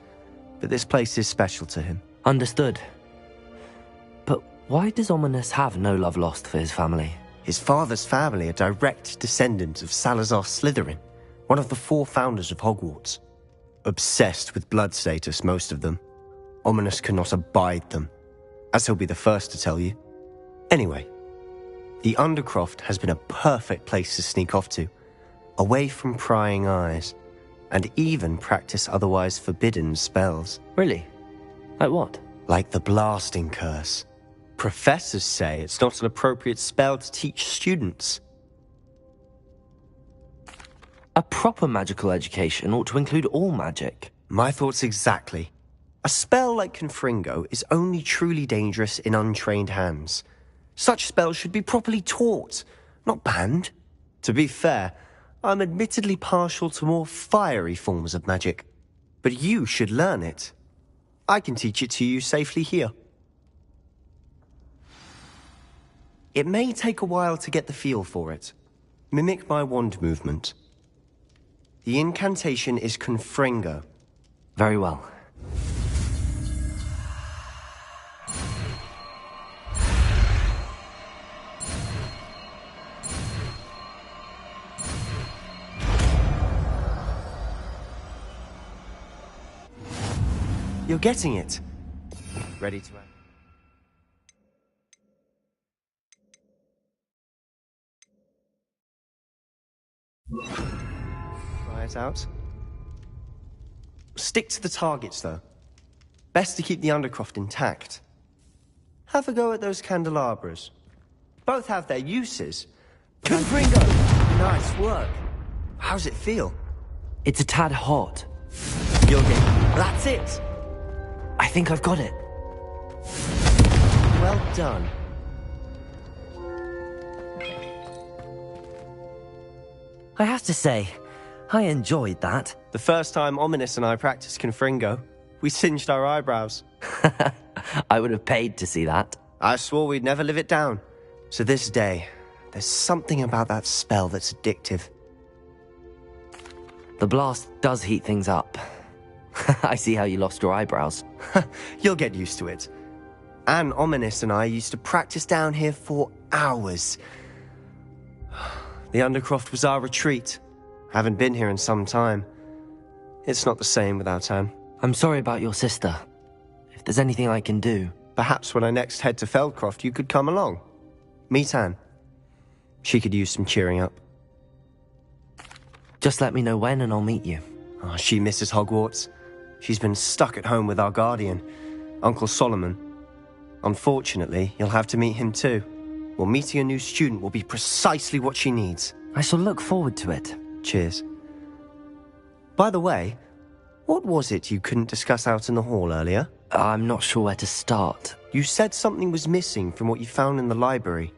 but this place is special to him. Understood. But why does Ominous have no love lost for his family? His father's family are direct descendants of Salazar Slytherin, one of the 4 founders of Hogwarts. Obsessed with blood status, most of them. Ominous cannot abide them, as he'll be the first to tell you. Anyway, the Undercroft has been a perfect place to sneak off to, away from prying eyes, and even practice otherwise forbidden spells. Really? Like what? Like the blasting curse. Professors say it's not an appropriate spell to teach students. A proper magical education ought to include all magic. My thoughts exactly. A spell like Confringo is only truly dangerous in untrained hands. Such spells should be properly taught, not banned. To be fair, I'm admittedly partial to more fiery forms of magic. But you should learn it. I can teach it to you safely here. It may take a while to get the feel for it. Mimic my wand movement. The incantation is Confringo. Very well. You're getting it. Ready to act? Try it out. Stick to the targets, though. Best to keep the Undercroft intact. Have a go at those candelabras. Both have their uses. Confringo! Nice work. How's it feel? It's a tad hot. You'll get... That's it! I think I've got it. Well done. I have to say, I enjoyed that. The first time Ominous and I practiced Confringo, we singed our eyebrows. I would have paid to see that. I swore we'd never live it down. To this day, There's something about that spell that's addictive. The blast does heat things up. I see how you lost your eyebrows. You'll get used to it. Anne, Ominous and I used to practice down here for hours. The Undercroft was our retreat. Haven't been here in some time. It's not the same without Anne. I'm sorry about your sister. If there's anything I can do... Perhaps when I next head to Feldcroft, you could come along. Meet Anne. She could use some cheering up. Just let me know when and I'll meet you. Oh, she misses Hogwarts. She's been stuck at home with our guardian, Uncle Solomon. Unfortunately, you'll have to meet him too. Well, meeting a new student will be precisely what she needs. I shall look forward to it. Cheers. By the way, what was it you couldn't discuss out in the hall earlier? I'm not sure where to start. You said something was missing from what you found in the library.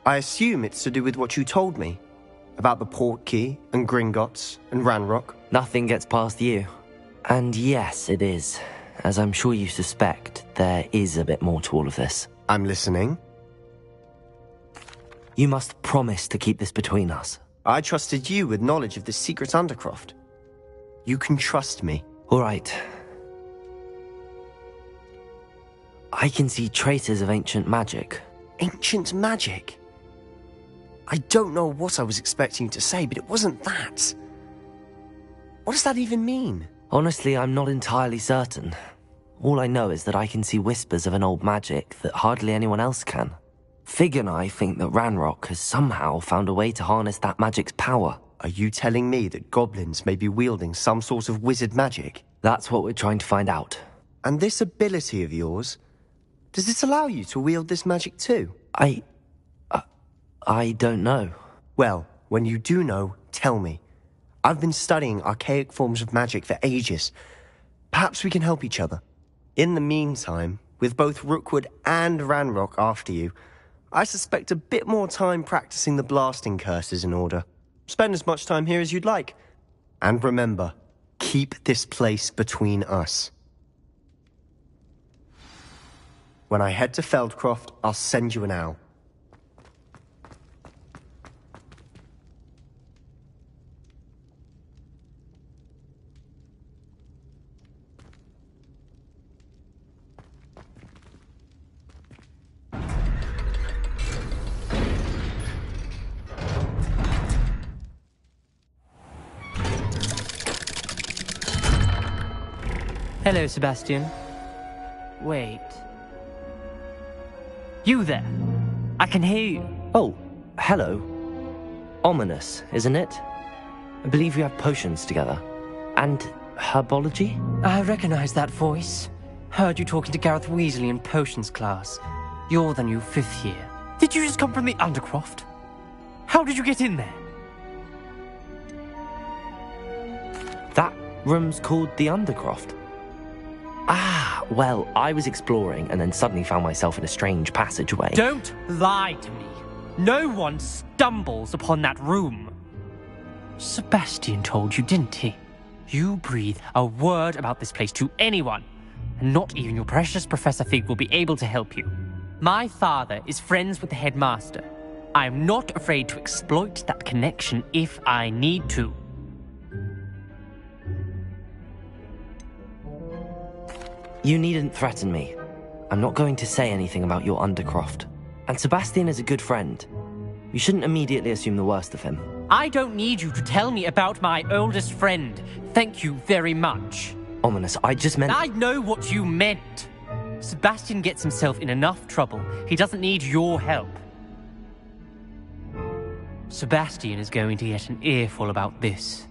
I assume it's to do with what you told me. About the Portkey, and Gringotts, and Ranrock. Nothing gets past you. And yes, it is. As I'm sure you suspect, there is a bit more to all of this. I'm listening. You must promise to keep this between us. I trusted you with knowledge of the secret Undercroft. You can trust me. All right. I can see traces of ancient magic. Ancient magic? I don't know what I was expecting to say, but it wasn't that. What does that even mean? Honestly, I'm not entirely certain. All I know is that I can see whispers of an old magic that hardly anyone else can. Fig and I think that Ranrock has somehow found a way to harness that magic's power. Are you telling me that goblins may be wielding some sort of wizard magic? That's what we're trying to find out. And this ability of yours, does it allow you to wield this magic too? I don't know. Well, when you do know, tell me. I've been studying archaic forms of magic for ages. Perhaps we can help each other. In the meantime, with both Rookwood and Ranrock after you, I suspect a bit more time practicing the blasting curse is in order. Spend as much time here as you'd like. And remember, keep this place between us. When I head to Feldcroft, I'll send you an owl. Hello, Sebastian. Wait. You there? I can hear you. Oh, hello. Ominous, isn't it? I believe we have potions together. And herbology? I recognize that voice. Heard you talking to Gareth Weasley in potions class. You're the new 5th year. Did you just come from the Undercroft? How did you get in there? That room's called the Undercroft. Ah, well, I was exploring and then suddenly found myself in a strange passageway. Don't lie to me. No one stumbles upon that room. Sebastian told you, didn't he? You breathe a word about this place to anyone, and not even your precious Professor Fig will be able to help you. My father is friends with the headmaster. I am not afraid to exploit that connection if I need to. You needn't threaten me. I'm not going to say anything about your Undercroft. And Sebastian is a good friend. You shouldn't immediately assume the worst of him. I don't need you to tell me about my oldest friend. Thank you very much. Ominous, I just meant... I know what you meant. Sebastian gets himself in enough trouble. He doesn't need your help. Sebastian is going to get an earful about this.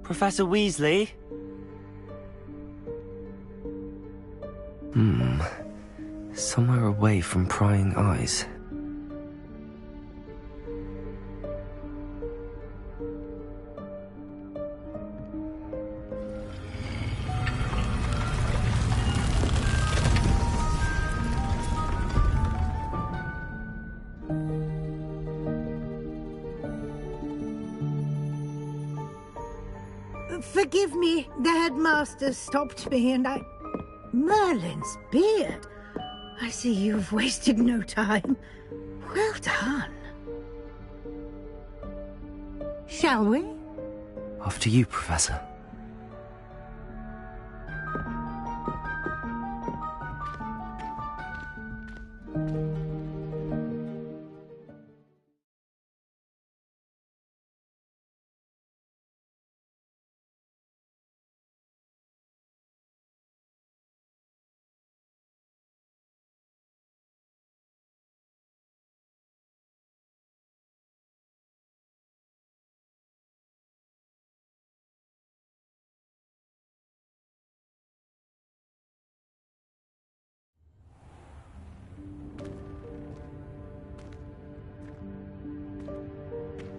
Professor Weasley? Somewhere away from prying eyes. Forgive me, the headmaster stopped me and I... Merlin's beard. I see you've wasted no time. Well done. Shall we? After you, Professor.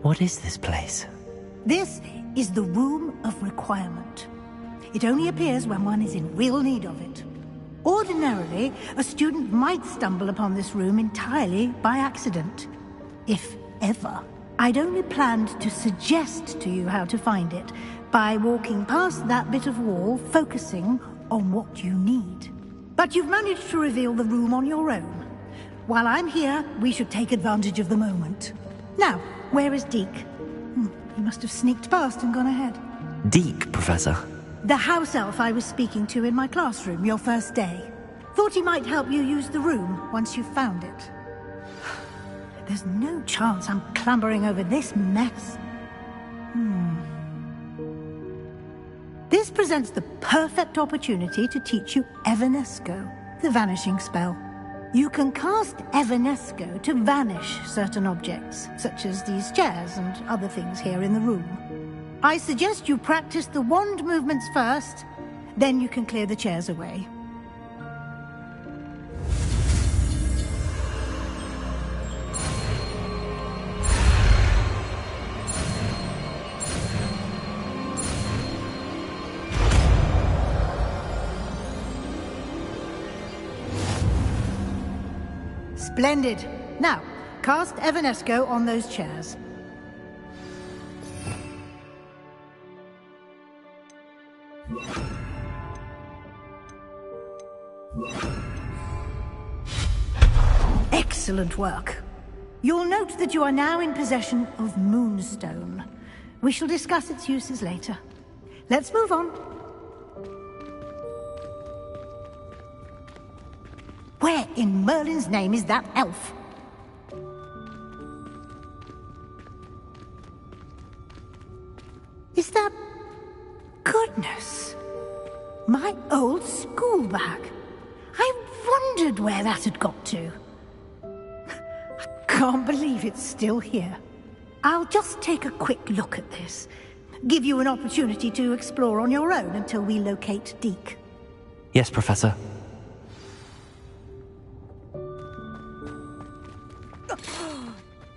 What is this place? This is the Room of Requirement. It only appears when one is in real need of it. Ordinarily, a student might stumble upon this room entirely by accident. If ever. I'd only planned to suggest to you how to find it by walking past that bit of wall, focusing on what you need. But you've managed to reveal the room on your own. While I'm here, we should take advantage of the moment. Now, where is Deke? He must have sneaked past and gone ahead. Deke, Professor. The house elf I was speaking to in my classroom your first day. Thought he might help you use the room once you've found it. There's no chance I'm clambering over this mess. This presents the perfect opportunity to teach you Evanesco, the vanishing spell. You can cast Evanesco to vanish certain objects, such as these chairs and other things here in the room. I suggest you practice the wand movements first, then you can clear the chairs away. Splendid. Now, cast Evanesco on those chairs. Excellent work. You'll note that you are now in possession of Moonstone. We shall discuss its uses later. Let's move on. Where in Merlin's name is that elf? Is that... Goodness! My old school bag. I wondered where that had got to. I can't believe it's still here. I'll just take a quick look at this. Give you an opportunity to explore on your own until we locate Deke. Yes, Professor.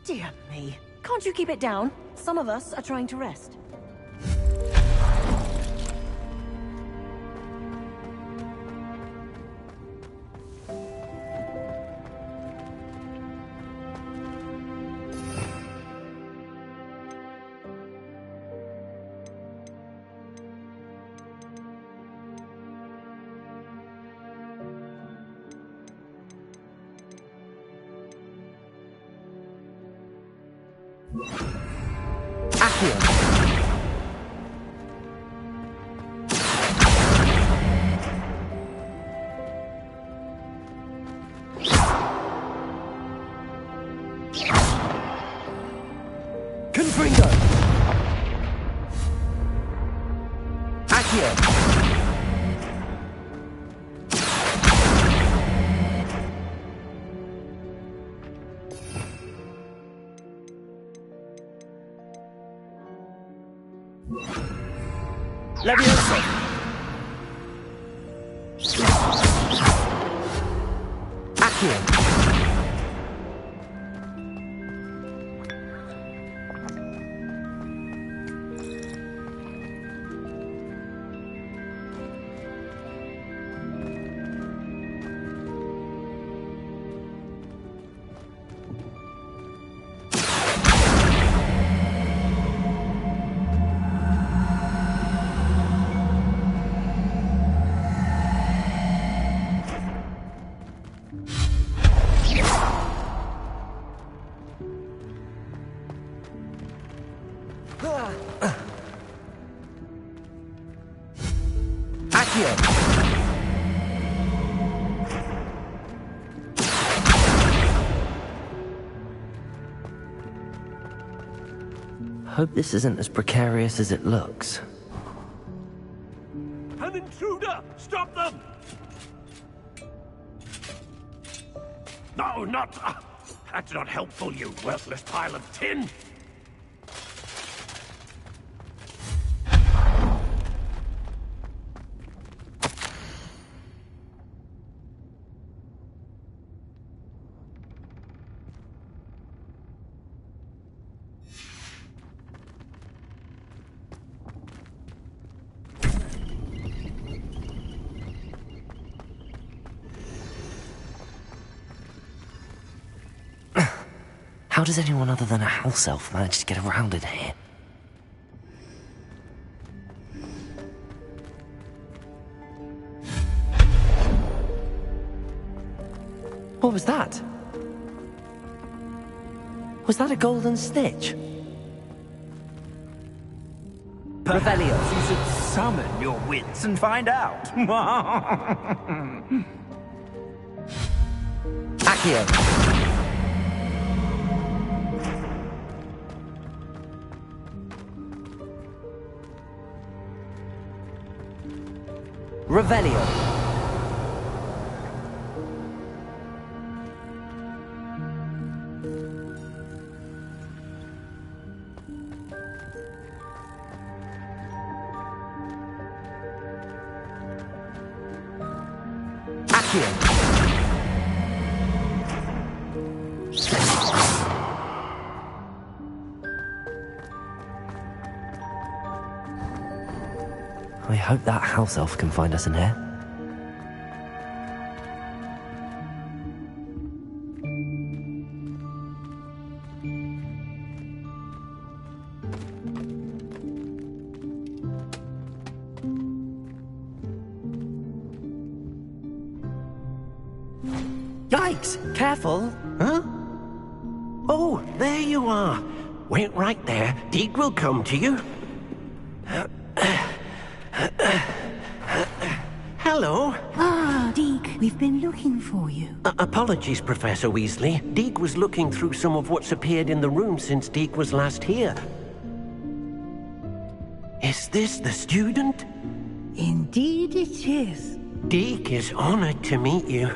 Dear me. Can't you keep it down? Some of us are trying to rest. Levioso! Accio! Hope this isn't as precarious as it looks. An intruder! Stop them! No, not... that's not helpful, you worthless pile of tin! How does anyone other than a house elf manage to get around in here? What was that? Was that a golden snitch? Perhaps you should summon your wits and find out. Accio! Revelio. Accio. I hope that house elf can find us in here. Yikes! Careful! Huh? Oh, there you are. Wait right there. Deke will come to you. Hello. Ah, Deke, we've been looking for you. Apologies, Professor Weasley. Deke was looking through some of what's appeared in the room since Deke was last here. Is this the student? Indeed it is. Deke is honored to meet you.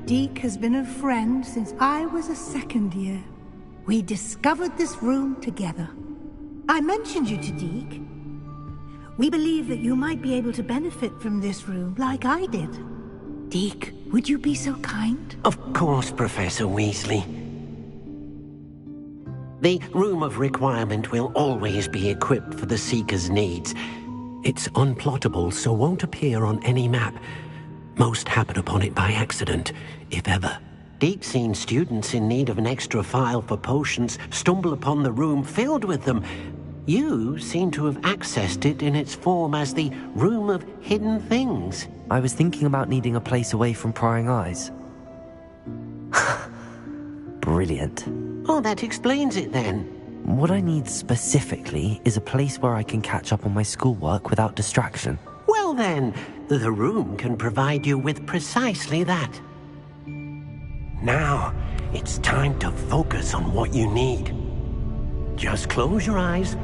Deke has been a friend since I was a second year. We discovered this room together. I mentioned you to Deke. We believe that you might be able to benefit from this room like I did. Deke, would you be so kind? Of course, Professor Weasley. The Room of Requirement will always be equipped for the Seeker's needs. It's unplottable, so won't appear on any map. Most happen upon it by accident, if ever. Deke's seen students in need of an extra file for potions stumble upon the room filled with them. You seem to have accessed it in its form as the Room of Hidden Things. I was thinking about needing a place away from prying eyes. Brilliant. Oh, that explains it then. What I need specifically is a place where I can catch up on my schoolwork without distraction. Well then, the room can provide you with precisely that. Now, it's time to focus on what you need. Just close your eyes.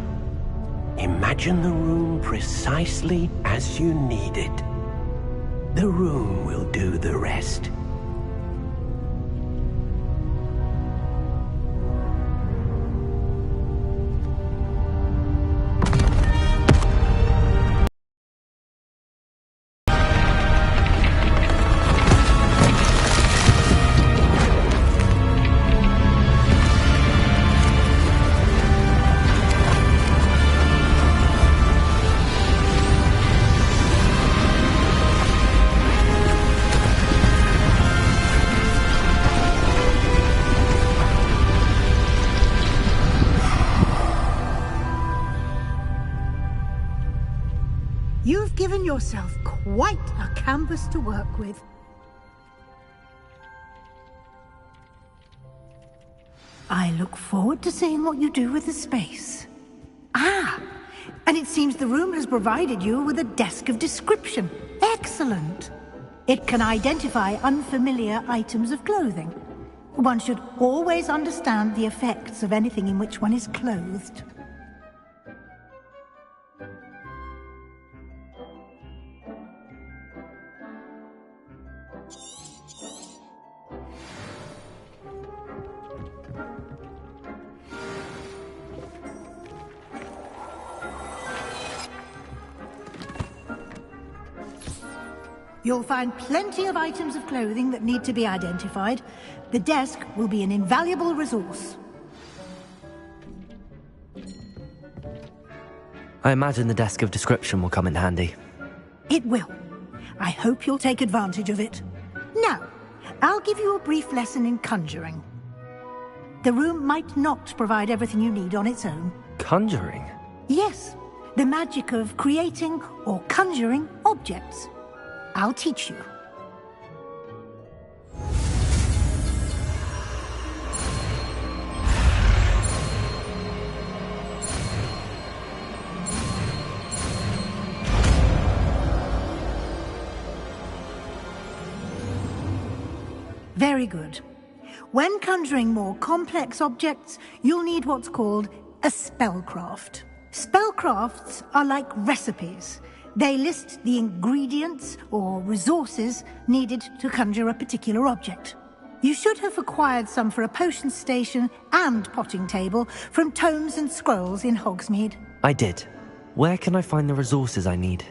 Imagine the room precisely as you need it. The room will do the rest. You've given yourself quite a canvas to work with. I look forward to seeing what you do with the space. Ah, and it seems the room has provided you with a desk of description. Excellent. It can identify unfamiliar items of clothing. One should always understand the effects of anything in which one is clothed. You'll find plenty of items of clothing that need to be identified. The desk will be an invaluable resource. I imagine the desk of description will come in handy. It will. I hope you'll take advantage of it. Now, I'll give you a brief lesson in conjuring. The room might not provide everything you need on its own. Conjuring? Yes, the magic of creating or conjuring objects. I'll teach you. Very good. When conjuring more complex objects, you'll need what's called a spellcraft. Spellcrafts are like recipes. They list the ingredients or resources needed to conjure a particular object. You should have acquired some for a potion station and potting table from tomes and scrolls in Hogsmeade. I did. Where can I find the resources I need?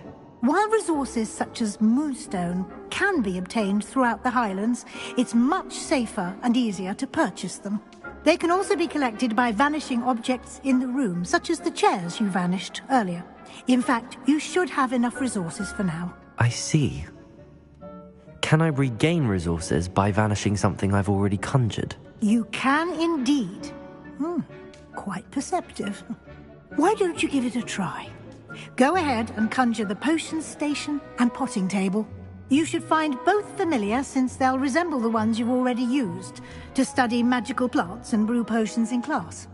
While resources such as moonstone can be obtained throughout the Highlands, it's much safer and easier to purchase them. They can also be collected by vanishing objects in the room, such as the chairs you vanished earlier. In fact, you should have enough resources for now. I see. Can I regain resources by vanishing something I've already conjured? You can indeed. Quite perceptive. Why don't you give it a try? Go ahead and conjure the potion station and potting table. You should find both familiar, since they'll resemble the ones you've already used to study magical plants and brew potions in class.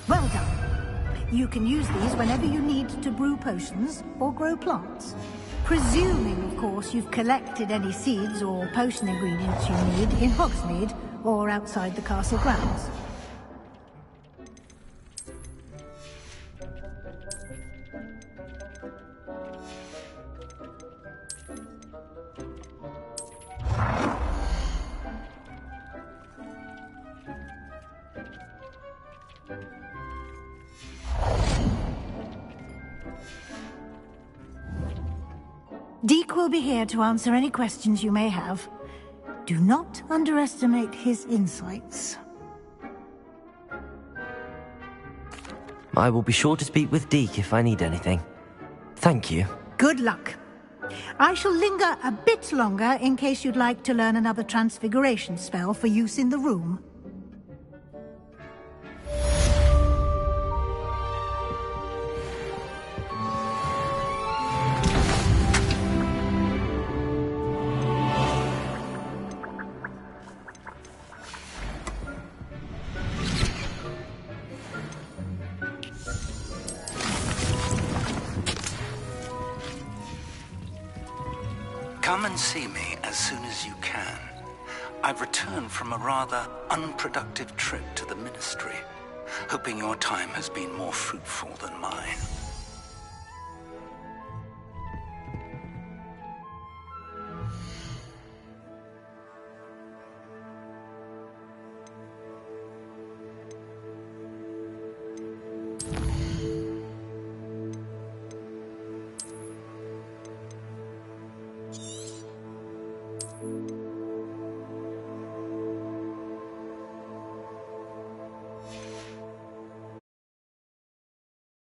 Well done. You can use these whenever you need to brew potions or grow plants. Presuming, of course, you've collected any seeds or potion ingredients you need in Hogsmeade or outside the castle grounds. Deke will be here to answer any questions you may have. Do not underestimate his insights. I will be sure to speak with Deke if I need anything. Thank you. Good luck. I shall linger a bit longer in case you'd like to learn another transfiguration spell for use in the room. Come and see me as soon as you can. I've returned from a rather unproductive trip to the Ministry, hoping your time has been more fruitful than mine.